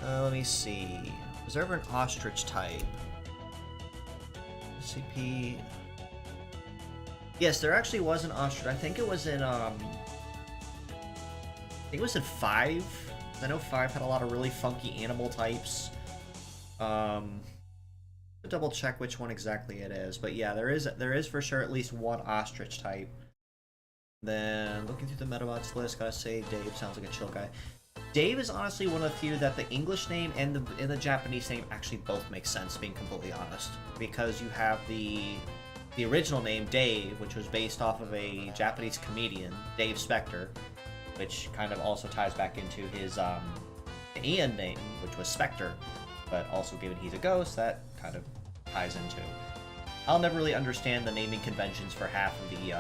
Let me see. Was there ever an ostrich type? SCP. Yes, there actually was an ostrich. I think it was in I think it was in 5. I know 5 had a lot of really funky animal types. To double check which one exactly it is, but yeah, there is for sure at least one ostrich type. Then looking through the Metabots list, gotta say Dave sounds like a chill guy. Dave is honestly one of the few that the English name and the Japanese name actually both make sense, being completely honest, because you have the original name Dave, which was based off of a Japanese comedian, Dave Spector, which kind of also ties back into his Ian name, which was Spectre, but also given he's a ghost, that kind of ties into. I'll never really understand the naming conventions for half of the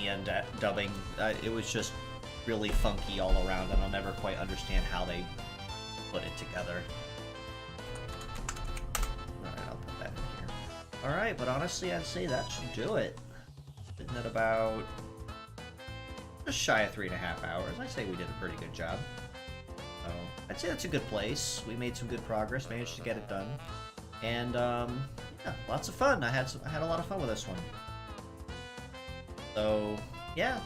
Ian dubbing. It was just really funky all around, and I'll never quite understand how they put it together. Alright, I'll put that in here. Alright, but honestly, I'd say that should do it. Sitting at about just shy of 3.5 hours. I'd say we did a pretty good job. So, I'd say that's a good place. We made some good progress, managed to get it done. And, yeah, lots of fun. I had a lot of fun with this one. So, yeah,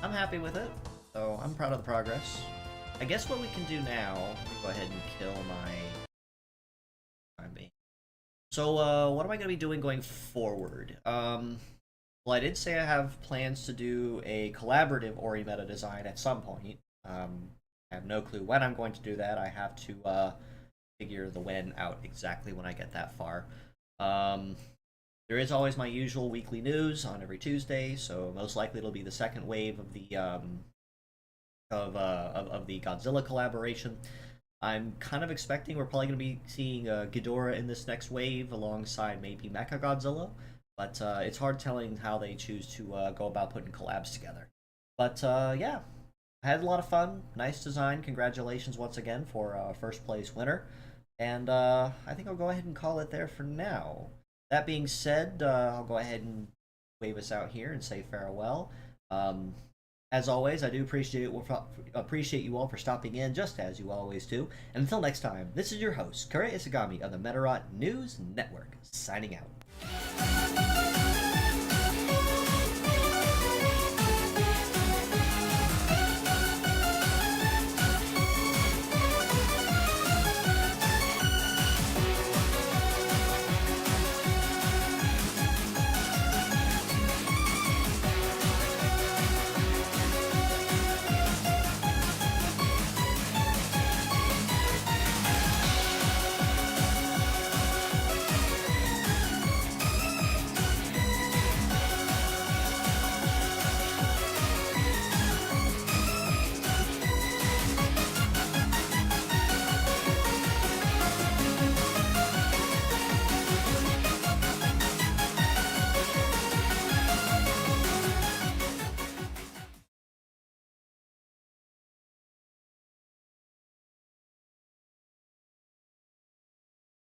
I'm happy with it. So, I'm proud of the progress. I guess what we can do now, let me go ahead and kill my... So, what am I going to be doing going forward? Well, I did say I have plans to do a collaborative Orimeda design at some point. I have no clue when I'm going to do that. I have to figure the when out exactly when I get that far. There is always my usual weekly news on every Tuesday, so most likely it'll be the second wave of the Godzilla collaboration. I'm kind of expecting we're probably going to be seeing Ghidorah in this next wave alongside maybe Mechagodzilla, but it's hard telling how they choose to go about putting collabs together. But yeah, I had a lot of fun. Nice design. Congratulations once again for first place winner. And I think I'll go ahead and call it there for now. That being said, I'll go ahead and wave us out here and say farewell. As always, I do appreciate you all for stopping in, just as you always do. And until next time, this is your host, Kuura Isagami of the Medarot News Network, signing out.